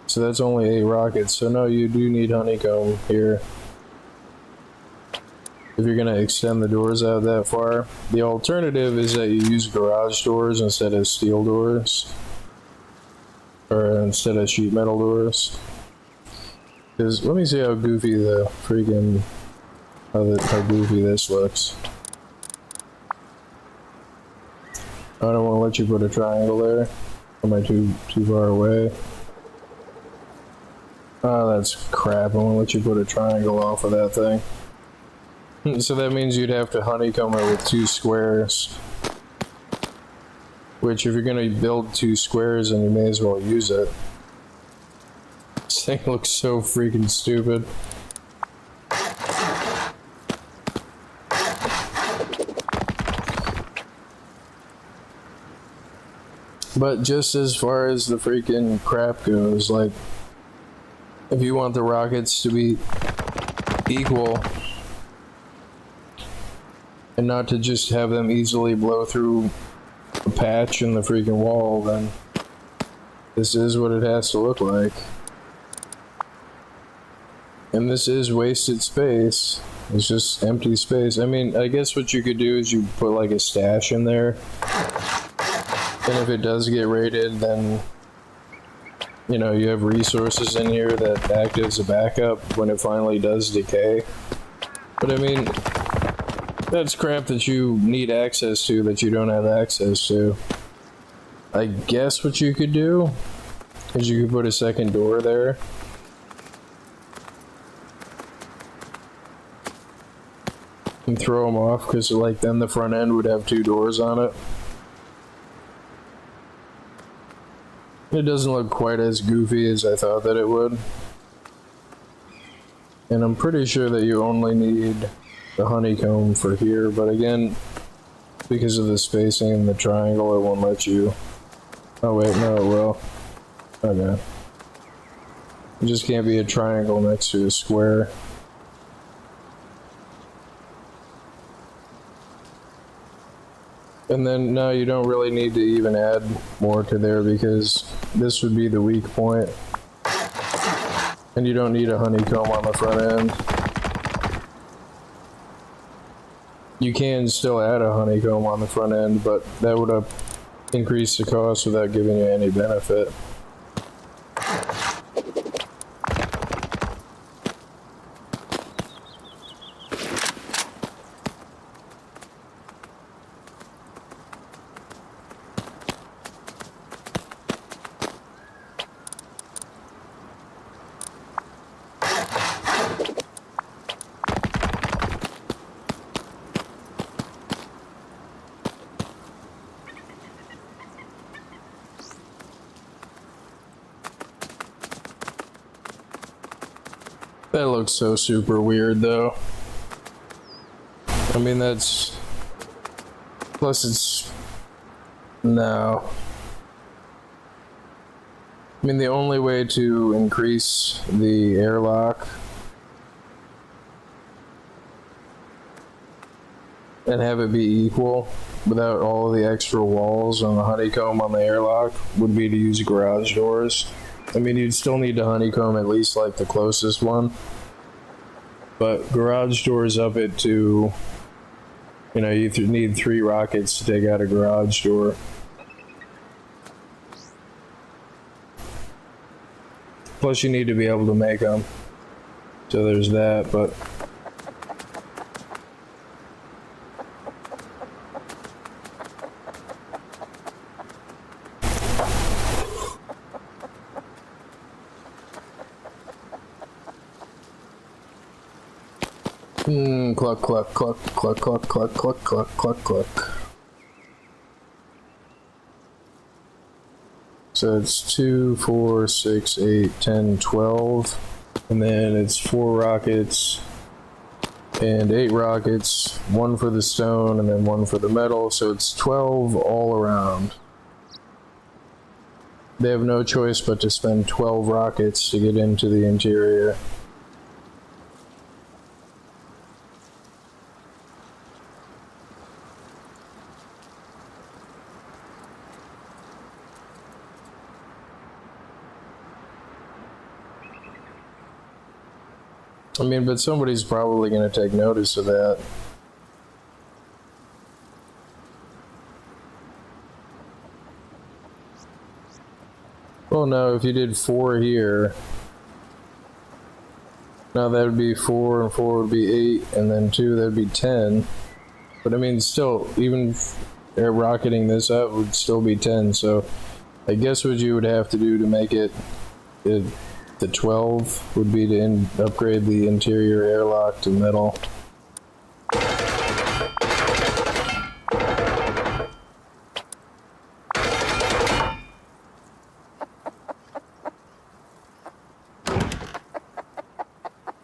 So that's only 8 rockets. So no, you do need honeycomb here if you're gonna extend the doors out that far. The alternative is that you use garage doors instead of steel doors, or instead of sheet metal doors. Because let me see how goofy the freaking how goofy this looks. I don't want to let you put a triangle there. Am I too far away? Oh, that's crap. I want to let you put a triangle off of that thing. So that means you'd have to honeycomb it with 2 squares. Which, if you're going to build 2 squares, then you may as well use it. This thing looks so freaking stupid. But just as far as the freaking crap goes, like, if you want the rockets to be equal and not to just have them easily blow through a patch in the freaking wall, then this is what it has to look like. And this is wasted space. It's just empty space. I mean, I guess what you could do is you put like a stash in there. And if it does get raided, then, you know, you have resources in here that act as a backup when it finally does decay. But I mean, That's crap that you need access to that you don't have access to. I guess what you could do is you could put a second door there. And throw them off, because like then the front end would have 2 doors on it. It doesn't look quite as goofy as I thought that it would. And I'm pretty sure that you only need the honeycomb for here, but again, because of the spacing and the triangle, it won't let you. Oh wait, no it will. Okay. It just can't be a triangle next to a square. And then now you don't really need to even add more to there, because this would be the weak point. And you don't need a honeycomb on the front end. You can still add a honeycomb on the front end, but that would have increased the cost without giving you any benefit. That looks so super weird though. I mean that's... Plus it's... No. I mean the only way to increase the airlock and have it be equal without all of the extra walls on the honeycomb on the airlock would be to use garage doors. I mean, you'd still need to honeycomb at least like the closest one, but garage doors up it to, you know, you need 3 rockets to take out a garage door. Plus you need to be able to make them, so there's that, but cluck, cluck, cluck, cluck, cluck, cluck, cluck, cluck, cluck, cluck. So it's 2, 4, 6, 8, 10, 12. And then it's 4 rockets and 8 rockets, 1 for the stone and then 1 for the metal. So it's 12 all around. They have no choice but to spend 12 rockets to get into the interior. I mean, but somebody's probably going to take notice of that. Well, no, if you did 4 here, now that would be 4, and 4 would be 8, and then 2, that would be 10. But I mean, still, even air rocketing this up would still be 10, so I guess what you would have to do to make it the 12 would be to upgrade the interior airlock to metal.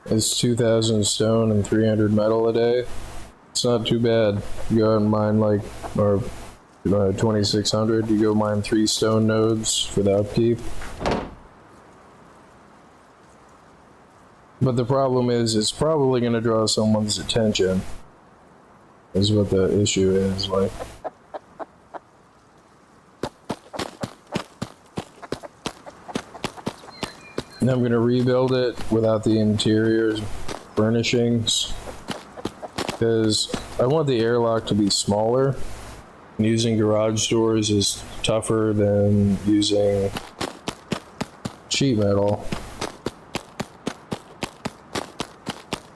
It's 2,000 stone and 300 metal a day. It's not too bad. You go out and mine like, or 2,600, you go mine 3 stone nodes for the upkeep. But the problem is, it's probably going to draw someone's attention, is what the issue is, like. And I'm going to rebuild it without the interior furnishings, because I want the airlock to be smaller, and using garage doors is tougher than using sheet metal.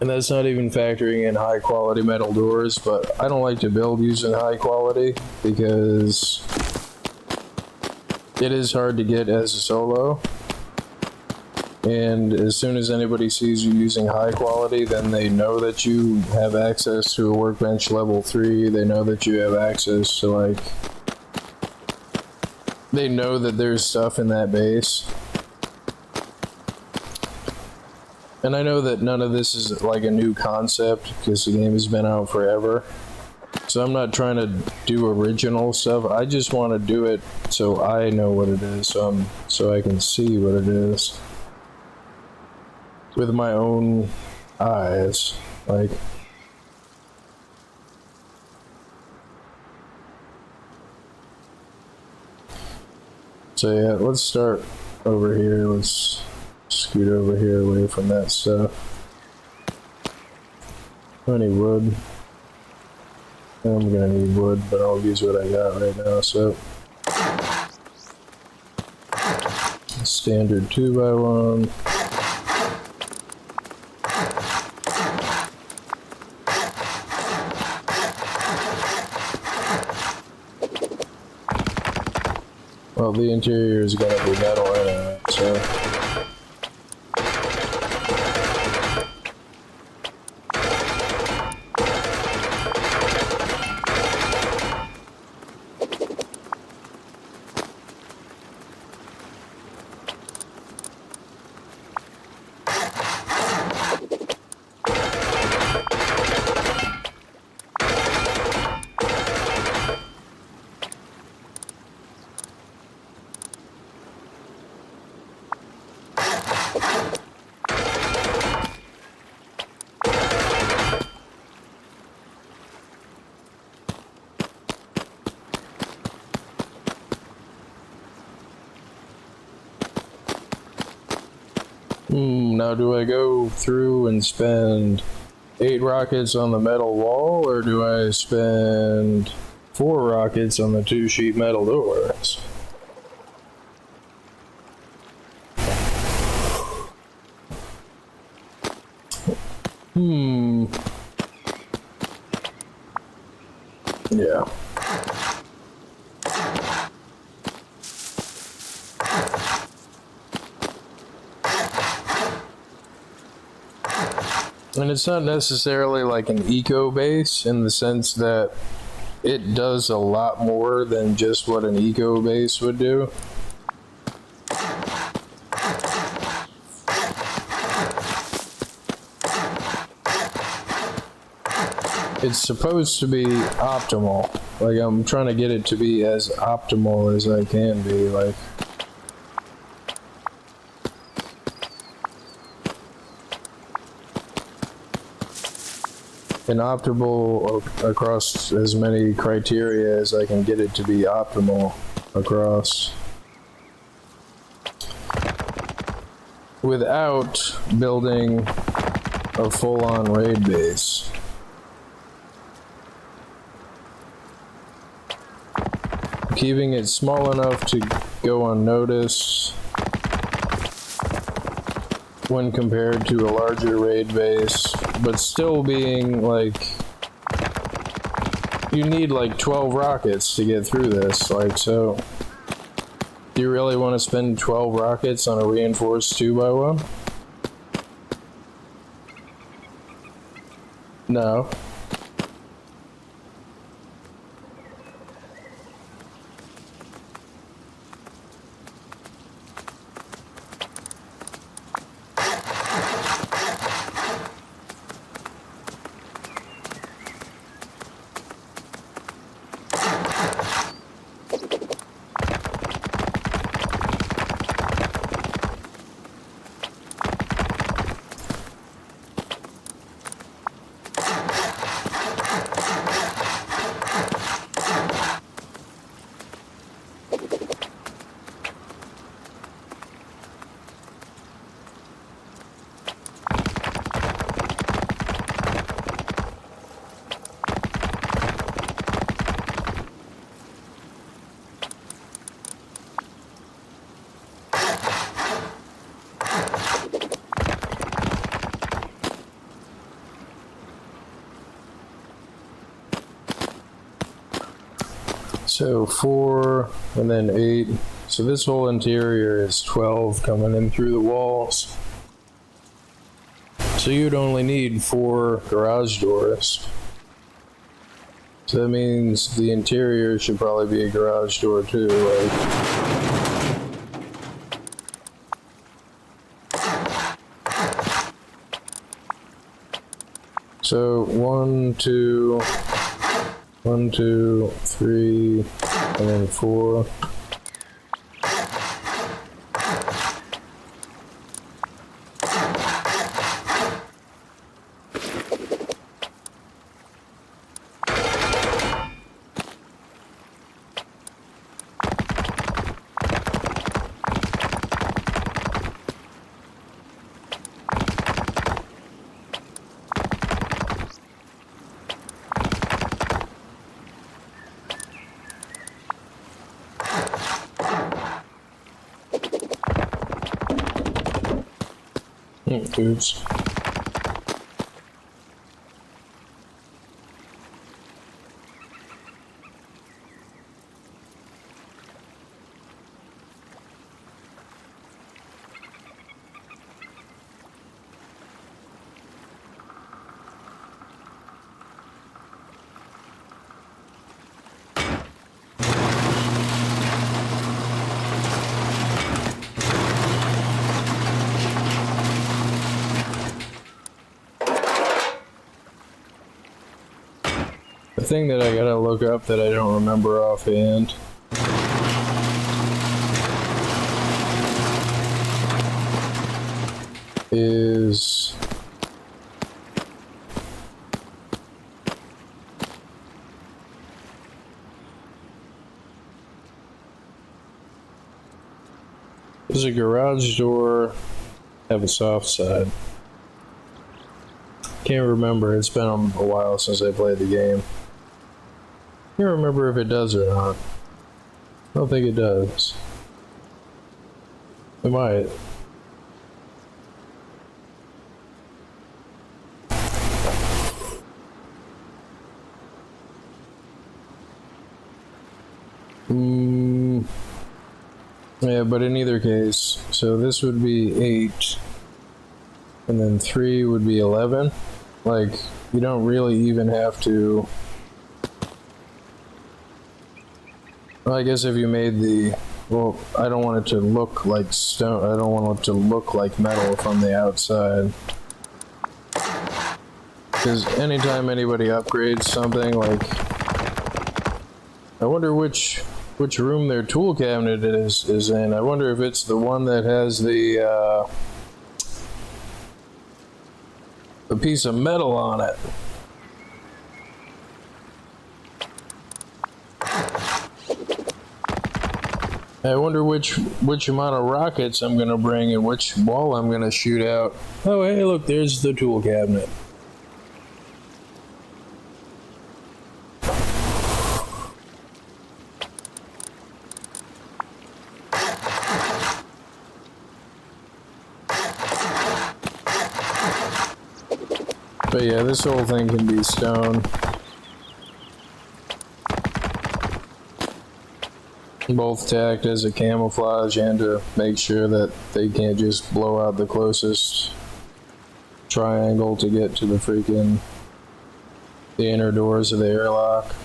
And that's not even factoring in high quality metal doors, but I don't like to build using high quality because it is hard to get as a solo. And as soon as anybody sees you using high quality, then they know that you have access to a workbench level 3. They know that you have access to, like, they know that there's stuff in that base. And I know that none of this is like a new concept because the game has been out forever. So I'm not trying to do original stuff. I just want to do it so I know what it is, so I can see what it is with my own eyes. Like, so yeah, let's start over here. Let's scoot over here away from that stuff. I need wood. I'm gonna need wood, but I'll use what I got right now, so. Standard 2x1. Well, the interior is gonna be metal anyway, so. Now do I go through and spend 8 rockets on the metal wall, or do I spend 4 rockets on the 2 sheet metal doors? Yeah. And it's not necessarily like an eco base in the sense that it does a lot more than just what an eco base would do. It's supposed to be optimal. Like, I'm trying to get it to be as optimal as I can be. Like, and optimal across as many criteria as I can get it to be optimal across, without building a full-on raid base. Keeping it small enough to go unnoticed when compared to a larger raid base, but still being like, you need like 12 rockets to get through this. Like, so do you really want to spend 12 rockets on a reinforced 2x1? No. So 4 and then 8. So this whole interior is 12 coming in through the walls. So you'd only need 4 garage doors. So that means the interior should probably be a garage door too, like. So 1, 2, 3, and then 4. Oops. The thing that I gotta look up that I don't remember offhand is does a garage door have a soft side? Can't remember, it's been a while since I played the game. Can't remember if it does or not. I don't think it does. It might. Yeah, but in either case, so this would be 8, and then 3 would be 11. Like, you don't really even have to. Well, I guess if you made the, well, I don't want it to look like stone. I don't want it to look like metal from the outside. Because anytime anybody upgrades something, like, I wonder which room their tool cabinet is in. I wonder if it's the one that has the piece of metal on it. I wonder which amount of rockets I'm gonna bring and which wall I'm gonna shoot out. Oh, hey, look, there's the tool cabinet. But yeah, this whole thing can be stone. Both to act as a camouflage and to make sure that they can't just blow out the closest triangle to get to the inner doors of the airlock.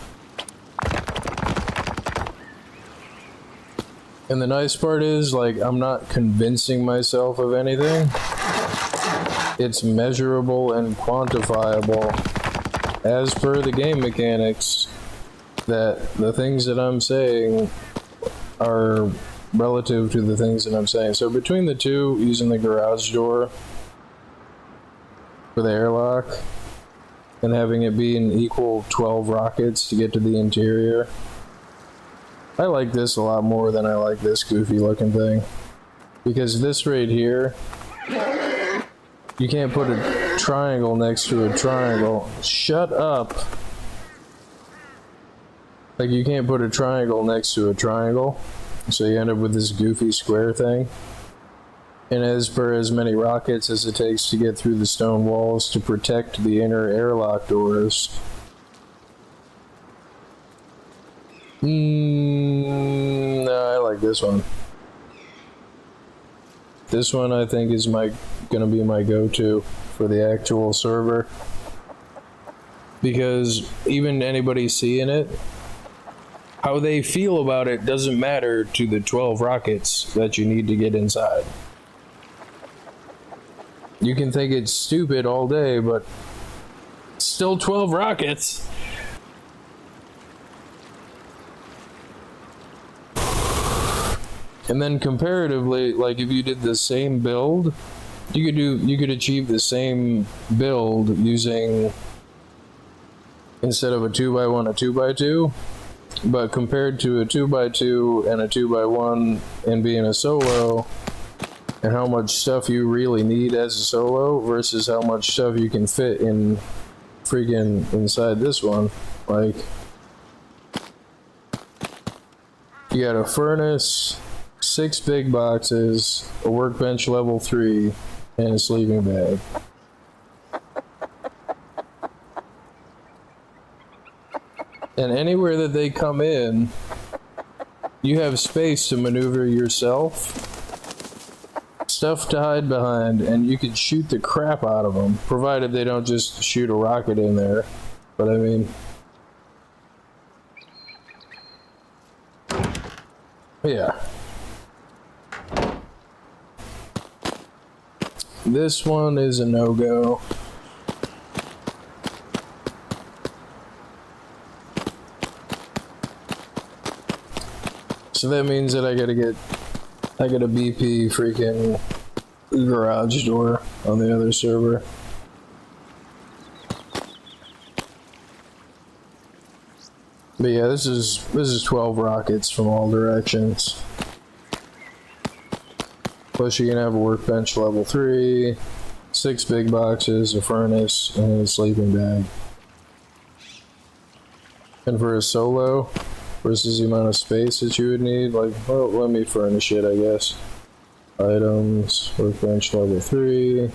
And the nice part is, like, I'm not convincing myself of anything. It's measurable and quantifiable as per the game mechanics, that the things that I'm saying are relative to the things that I'm saying. So between the two, using the garage door for the airlock and having it be an equal 12 rockets to get to the interior, I like this a lot more than I like this goofy looking thing. Because this right here, you can't put a triangle next to a triangle. Shut up. Like, you can't put a triangle next to a triangle, so you end up with this goofy square thing. And as per as many rockets as it takes to get through the stone walls to protect the inner airlock doors, No, I like this one. This one I think is gonna be my go-to for the actual server. Because even anybody seeing it, how they feel about it doesn't matter to the 12 rockets that you need to get inside. You can think it's stupid all day, but still 12 rockets. And then comparatively, like if you did the same build, you could achieve the same build using, instead of a 2x1, a 2x2. But compared to a 2x2 and a 2x1 and being a solo, and how much stuff you really need as a solo versus how much stuff you can fit in freaking inside this one. Like, you got a furnace, 6 big boxes, a workbench level 3, and a sleeping bag. And anywhere that they come in, you have space to maneuver yourself, stuff to hide behind, and you can shoot the crap out of them, provided they don't just shoot a rocket in there. But I mean, yeah. This one is a no-go. So that means that I gotta BP freaking garage door on the other server. But yeah, this is 12 rockets from all directions. Plus you can have a workbench level 3, 6 big boxes, a furnace, and a sleeping bag. And for a solo, versus the amount of space that you would need, like, well, let me furnish it, I guess. Items, workbench level 3.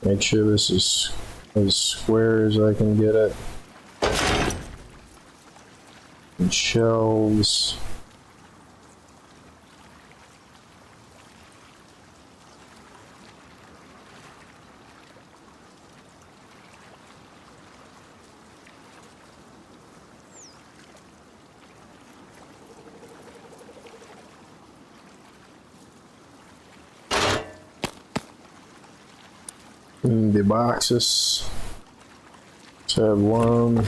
Make sure this is as square as I can get it. And shelves. The boxes. Let's have one.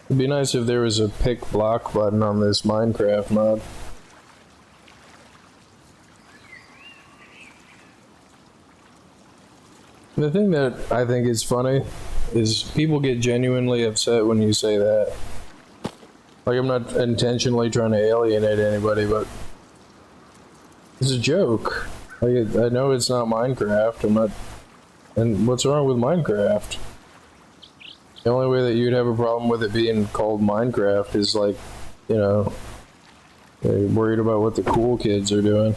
It'd be nice if there was a pick block button on this Minecraft mod. The thing that I think is funny is people get genuinely upset when you say that. Like, I'm not intentionally trying to alienate anybody, but it's a joke. Like, I know it's not Minecraft. I'm not. And what's wrong with Minecraft? The only way that you'd have a problem with it being called Minecraft is, like, you know, they're worried about what the cool kids are doing.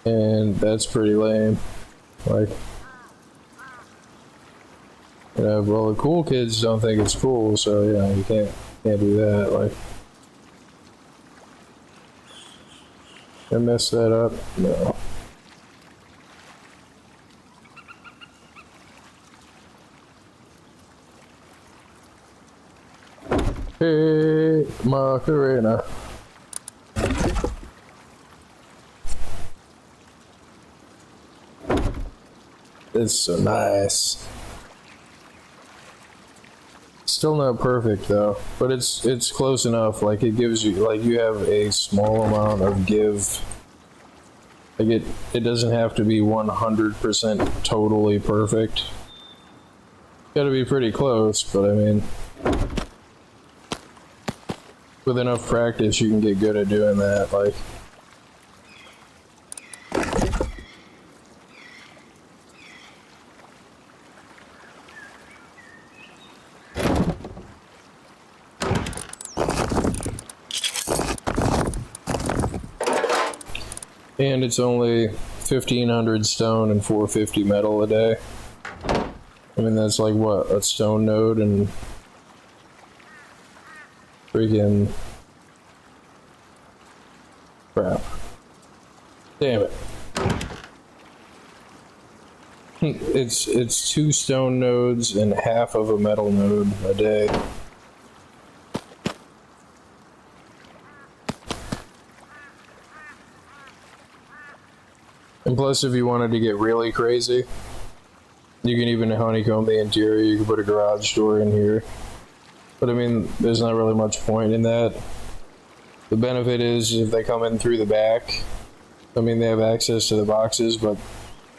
And that's pretty lame. Like, you know, well, the cool kids don't think it's cool, so yeah, you can't do that. Like, I messed that up? No. Hey, Macarena. It's so nice. Still not perfect though, but it's close enough. Like, it gives you, like, you have a small amount of give. Like, it doesn't have to be 100% totally perfect. Gotta be pretty close, but I mean, with enough practice you can get good at doing that. Like, And it's only 1,500 stone and 450 metal a day. I mean, that's like what, a stone node and freaking crap. Damn it. It's 2 stone nodes and half of a metal node a day. And plus, if you wanted to get really crazy, you can even honeycomb the interior. You can put a garage door in here. But I mean, there's not really much point in that. The benefit is if they come in through the back, I mean, they have access to the boxes, but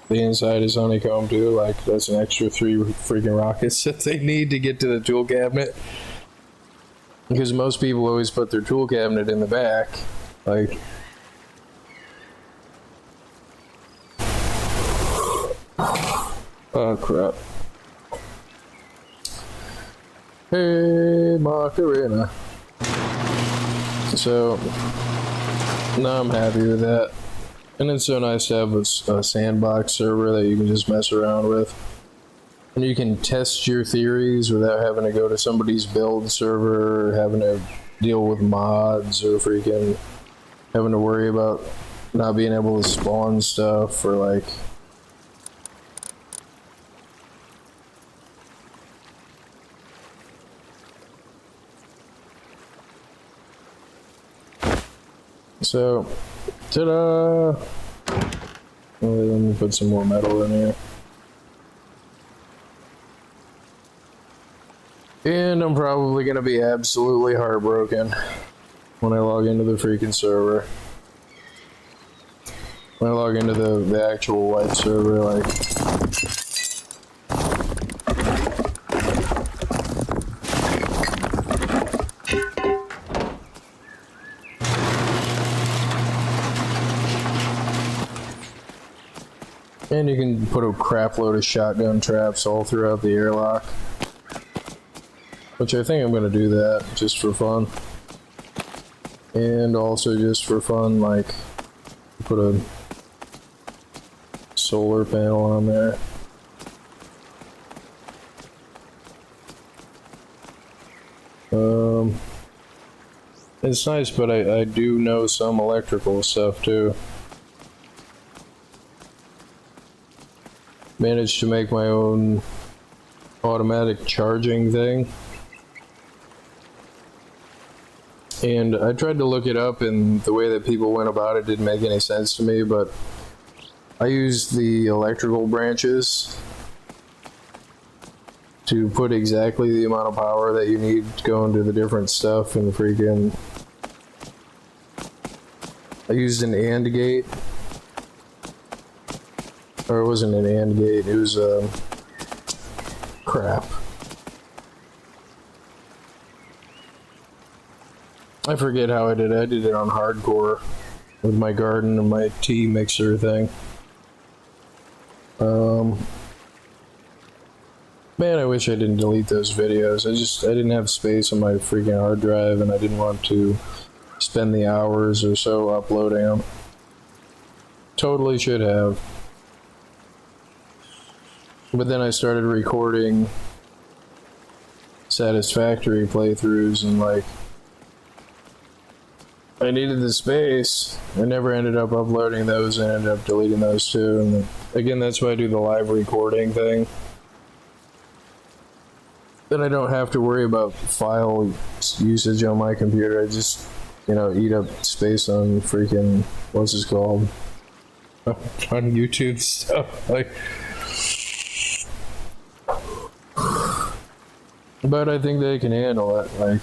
the inside is honeycomb too. Like, that's an extra 3 freaking rockets that they need to get to the tool cabinet. Because most people always put their tool cabinet in the back. Like, oh crap. Hey, Macarena. So, now I'm happy with that. And it's so nice to have a sandbox server that you can just mess around with. And you can test your theories without having to go to somebody's build server, or having to deal with mods, or freaking having to worry about not being able to spawn stuff, or like... So, ta-da! Let me put some more metal in here. And I'm probably gonna be absolutely heartbroken when I log into the freaking server. When I log into the actual white server, like... And you can put a crap load of shotgun traps all throughout the airlock. Which I think I'm gonna do that, just for fun. And also just for fun, like, put a solar panel on there. It's nice, but I do know some electrical stuff too. Managed to make my own automatic charging thing. And I tried to look it up, and the way that people went about it didn't make any sense to me, but I used the electrical branches to put exactly the amount of power that you need to go into the different stuff, and freaking... I used an AND gate. Or it wasn't an AND gate, it was, crap. I forget how I did it. I did it on hardcore with my garden and my tea mixer thing. Man, I wish I didn't delete those videos. I didn't have space on my freaking hard drive, and I didn't want to spend the hours or so uploading them. Totally should have. But then I started recording Satisfactory playthroughs, and like, I needed the space. I never ended up uploading those, and ended up deleting those too. And again, that's why I do the live recording thing. Then I don't have to worry about file usage on my computer. I just, you know, eat up space on freaking, what's this called? On YouTube stuff. Like, but I think they can handle it. Like,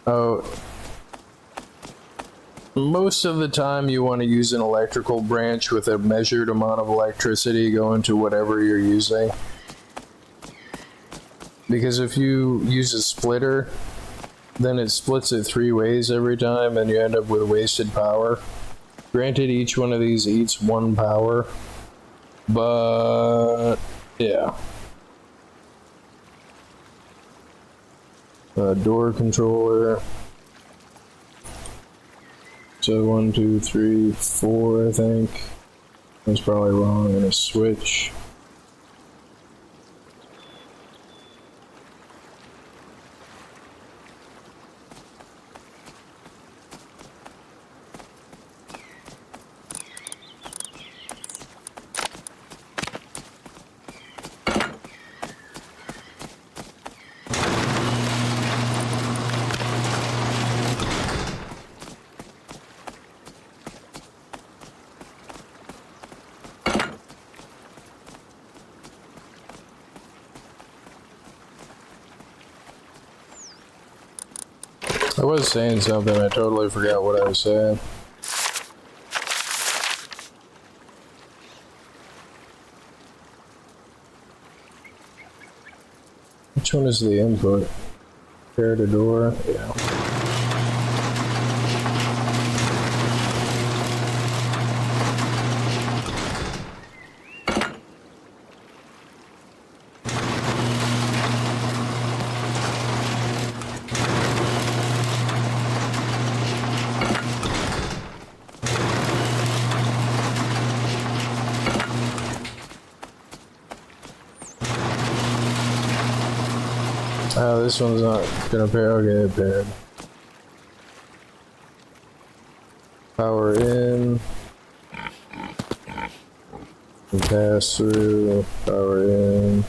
oh, most of the time you want to use an electrical branch with a measured amount of electricity going to whatever you're using. Because if you use a splitter, then it splits it 3 ways every time, and you end up with wasted power. Granted, each one of these eats 1 power, but yeah. Door controller. So 1, 2, 3, 4, I think. That's probably wrong, and a switch. I was saying something, I totally forgot what I was saying. Which one is the input? Repair the door? Yeah. Oh, this one's not gonna pair. Okay, it paired. Power in. And pass through. Power in.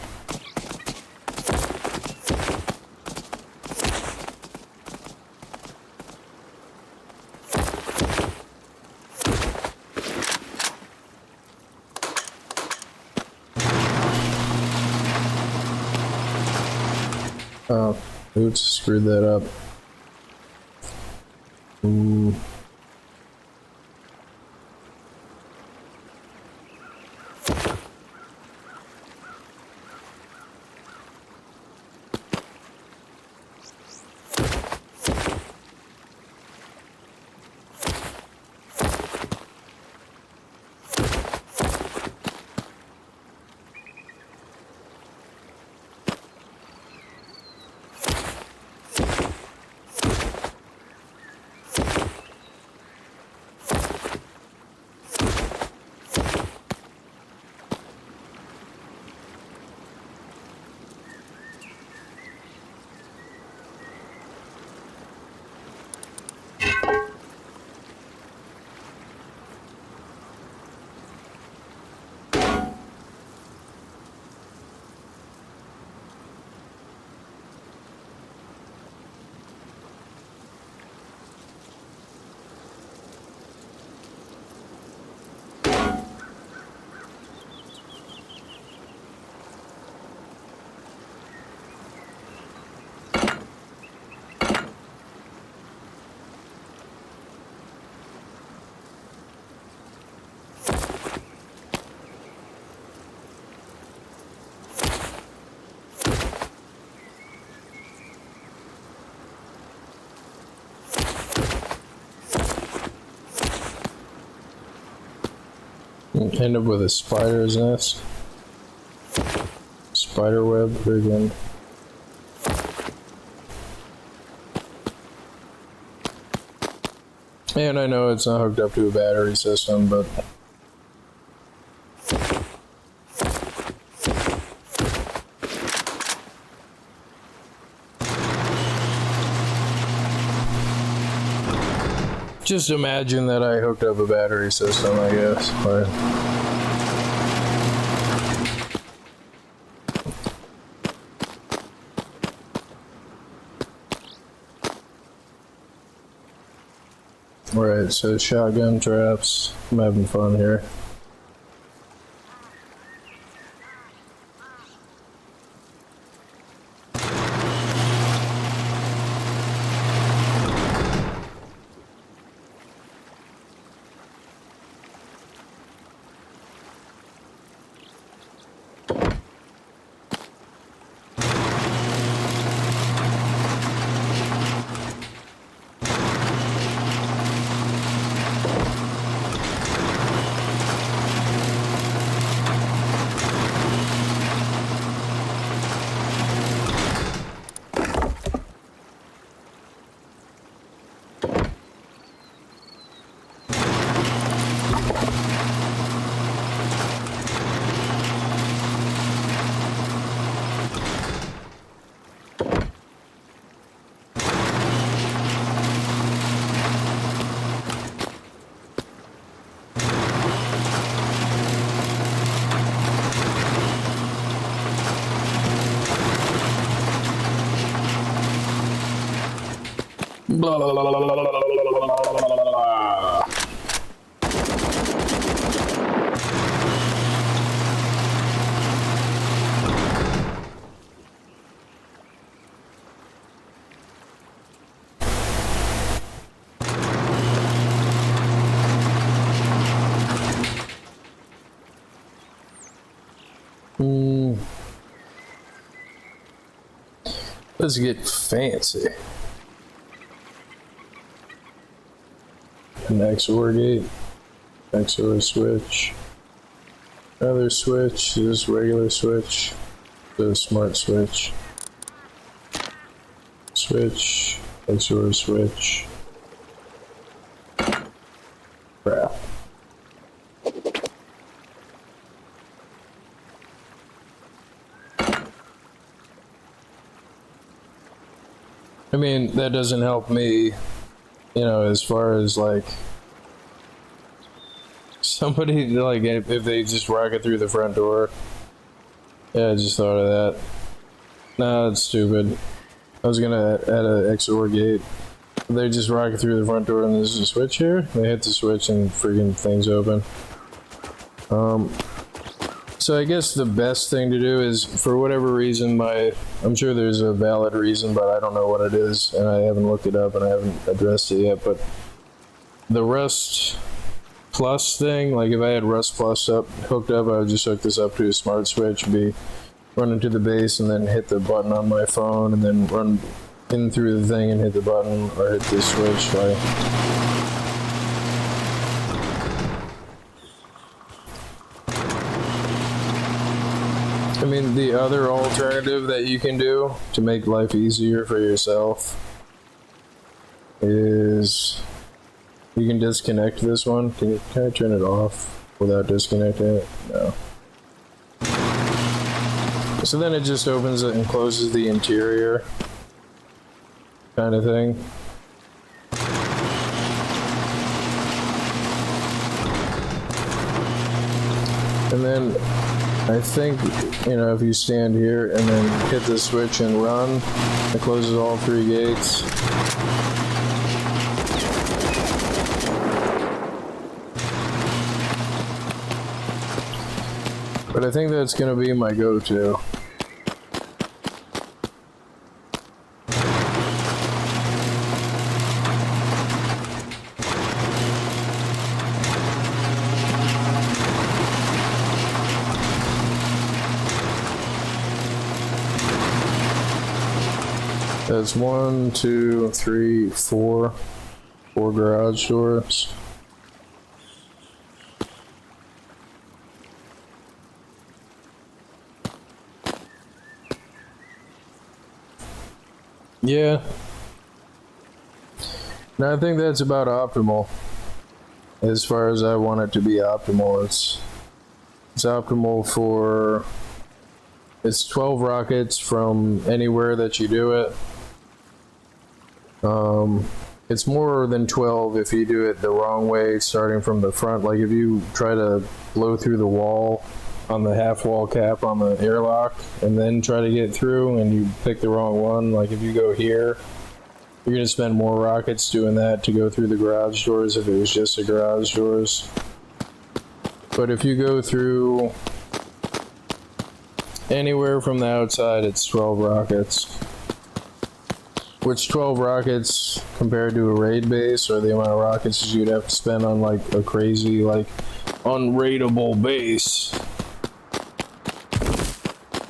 Oh, oops, screwed that up. End up with a spider's nest. Spider web, friggin'. And I know it's not hooked up to a battery system, but just imagine that I hooked up a battery system, I guess. Alright, so shotgun traps. I'm having fun here. Let's get fancy. An XOR gate, XOR switch, another switch, this regular switch, the smart switch, switch, XOR switch. Crap. I mean, that doesn't help me, you know, as far as like somebody like if they just rocket through the front door. Yeah, I just thought of that. Nah, that's stupid. I was gonna add an XOR gate. They just rocket through the front door and there's a switch here. They hit the switch and freaking thing's open. So I guess the best thing to do is, for whatever reason, I'm sure there's a valid reason, but I don't know what it is, and I haven't looked it up and I haven't addressed it yet, but the Rust Plus thing, like if I had Rust Plus hooked up, I would just hook this up to a smart switch, run into the base and then hit the button on my phone and then run in through the thing and hit the button or hit the switch. I mean, the other alternative that you can do to make life easier for yourself is you can disconnect this one. Can I turn it off without disconnecting it? No. So then it just opens it and closes the interior kind of thing. And then I think, you know, if you stand here and then hit the switch and run, it closes all 3 gates. But I think that's going to be my go-to. That's 1, 2, 3, 4 garage doors. Yeah. No, I think that's about optimal. As far as I want it to be optimal, it's optimal for, it's 12 rockets from anywhere that you do it. It's more than 12 if you do it the wrong way, starting from the front. Like if you try to blow through the wall on the half wall cap on the airlock and then try to get through and you pick the wrong one, like if you go here, you're going to spend more rockets doing that to go through the garage doors if it was just the garage doors. But if you go through anywhere from the outside, it's 12 rockets. Which 12 rockets compared to a raid base, or the amount of rockets you'd have to spend on like a crazy, like, unraidable base.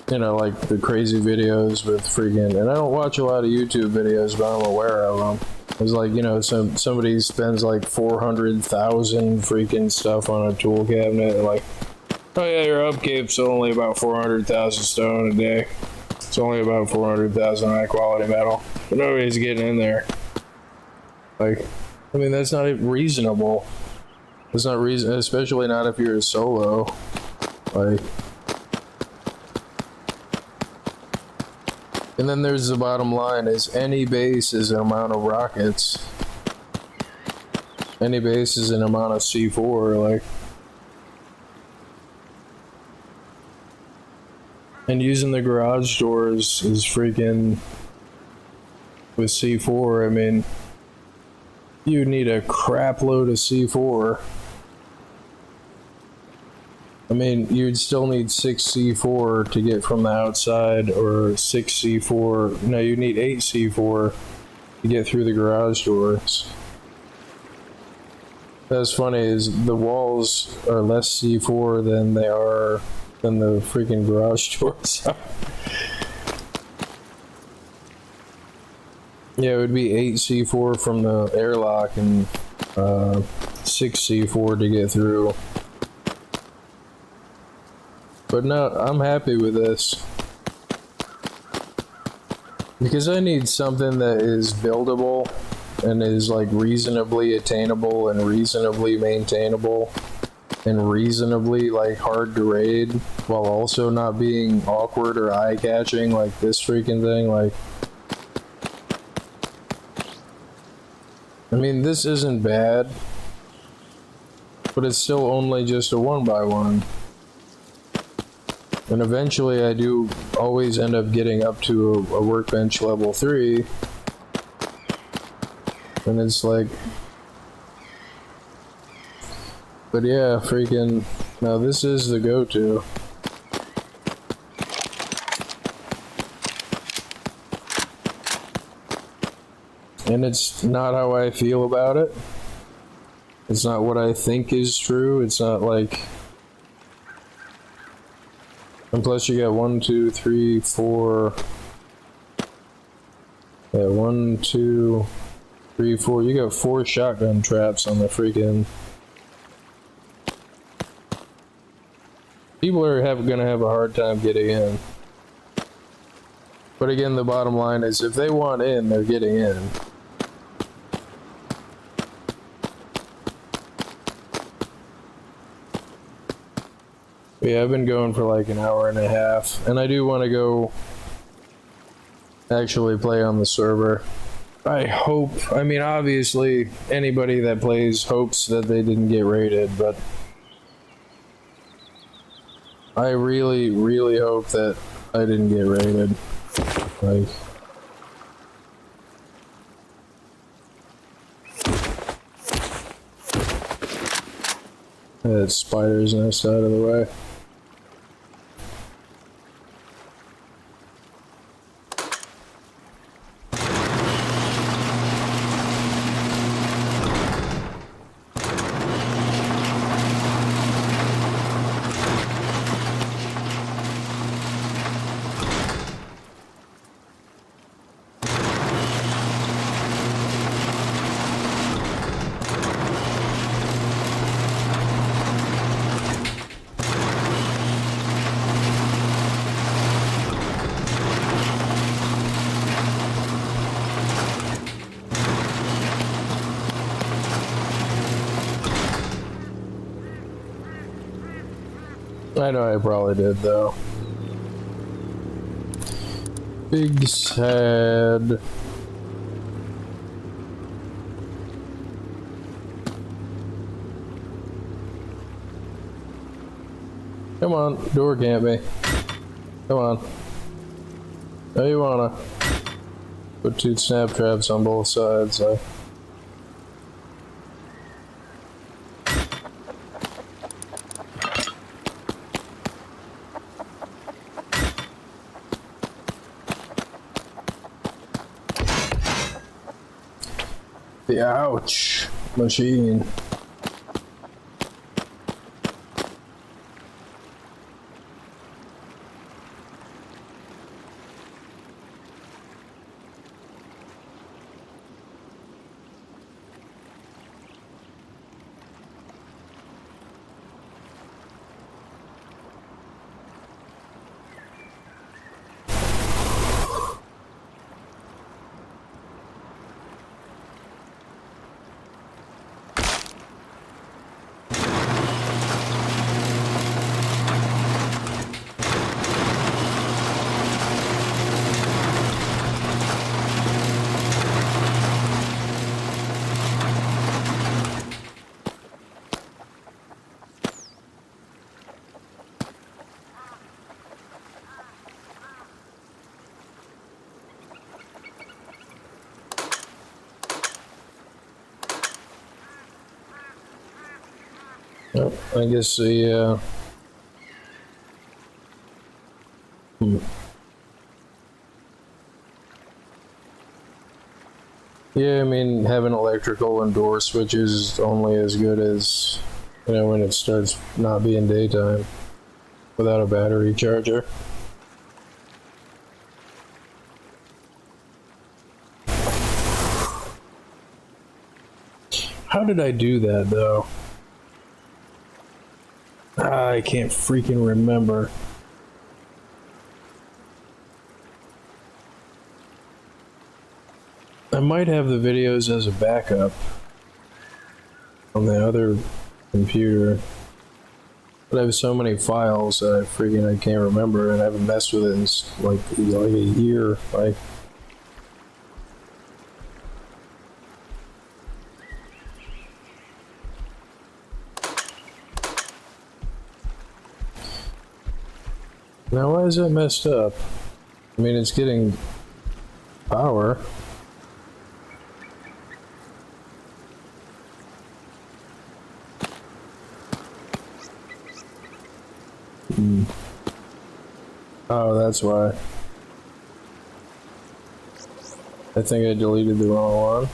You know, like the crazy videos with freaking, and I don't watch a lot of YouTube videos, but I'm aware of them. It's like, you know, somebody spends like 400,000 freaking stuff on a tool cabinet, and like, oh yeah, your upkeep's only about 400,000 stone a day. It's only about 400,000 high quality metal, but nobody's getting in there. Like, I mean, that's not reasonable. It's not reason, especially not if you're a solo. Like, and then there's the bottom line: is any base is an amount of rockets. Any base is an amount of C4, like. And using the garage doors is freaking, with C4, I mean, You need a crap load of C4. I mean, you'd still need 6 C4 to get from the outside, or 6 C4. No, you need 8 C4 to get through the garage doors. That's funny, is the walls are less C4 than they are than the freaking garage doors. Yeah, it would be 8 C4 from the airlock and 6 C4 to get through. But no, I'm happy with this. Because I need something that is buildable and is like reasonably attainable and reasonably maintainable and reasonably like hard to raid while also not being awkward or eye-catching like this freaking thing. Like, I mean, this isn't bad, but it's still only just a 1x1. And eventually I do always end up getting up to a workbench level 3. And it's like, but yeah, freaking, now this is the go-to. And it's not how I feel about it. It's not what I think is true. It's not like, and plus you got 1, 2, 3, 4, yeah, 1, 2, 3, 4, you got 4 shotgun traps on the freaking, people are gonna have a hard time getting in. But again, the bottom line is if they want in, they're getting in. Yeah, I've been going for like an hour and a half, and I do want to go actually play on the server. I hope, I mean, obviously, anybody that plays hopes that they didn't get raided, but I really, really hope that I didn't get raided. Like, that spider's nest out of the way. I know I probably did, though. Big sad. Come on, door camp me. Come on. No, you wanna. Put 2 snap traps on both sides, so. The ouch machine. Oh, I guess the, Yeah, I mean, having electrical and door switches is only as good as, when it starts not being daytime without a battery charger. How did I do that, though? I can't freaking remember. I might have the videos as a backup on the other computer, but I have so many files that I can't remember, and I haven't messed with it in like a year. Like, now why is that messed up? I mean, it's getting power. Oh, that's why. I think I deleted the wrong one.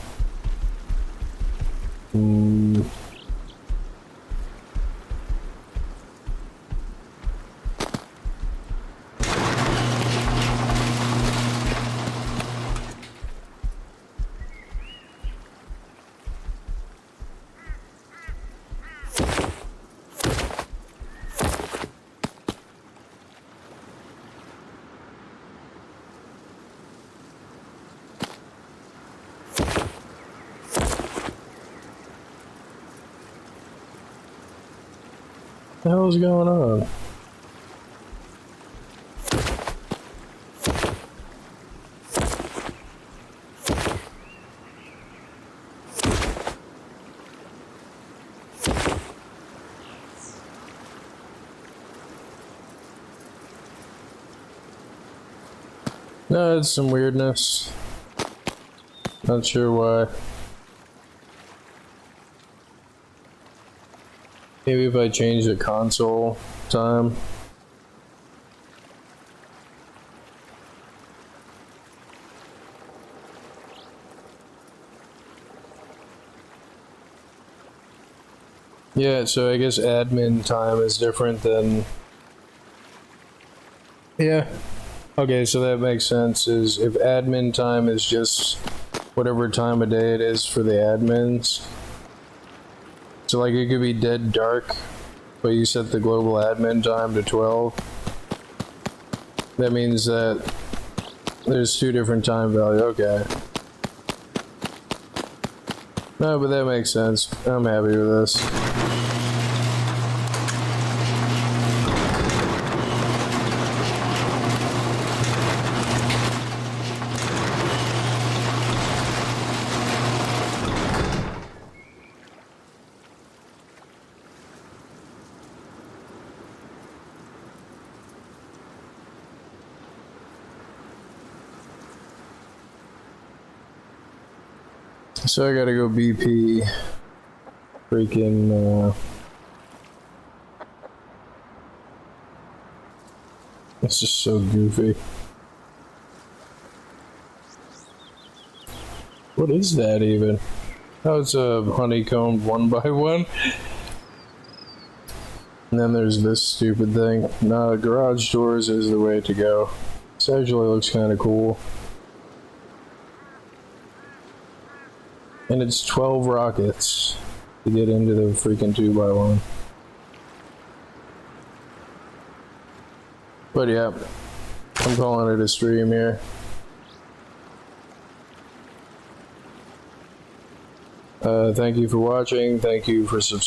What the hell is going on? No, it's some weirdness. Not sure why. Maybe if I change the console time. Yeah, so I guess admin time is different than... Yeah. Okay, so that makes sense. Is if admin time is just whatever time of day it is for the admins. So like it could be dead dark, but you set the global admin time to 12. That means that there's two different time values. Okay. No, but that makes sense. I'm happy with this. So I gotta go BP. Freaking, it's just so goofy. What is that even? Oh, it's a honeycombed 1x1. And then there's this stupid thing. No, garage doors is the way to go. This actually looks kind of cool. And it's 12 rockets to get into the freaking 2x1. But yeah, I'm calling it a stream here. Thank you for watching. Thank you for subscribing.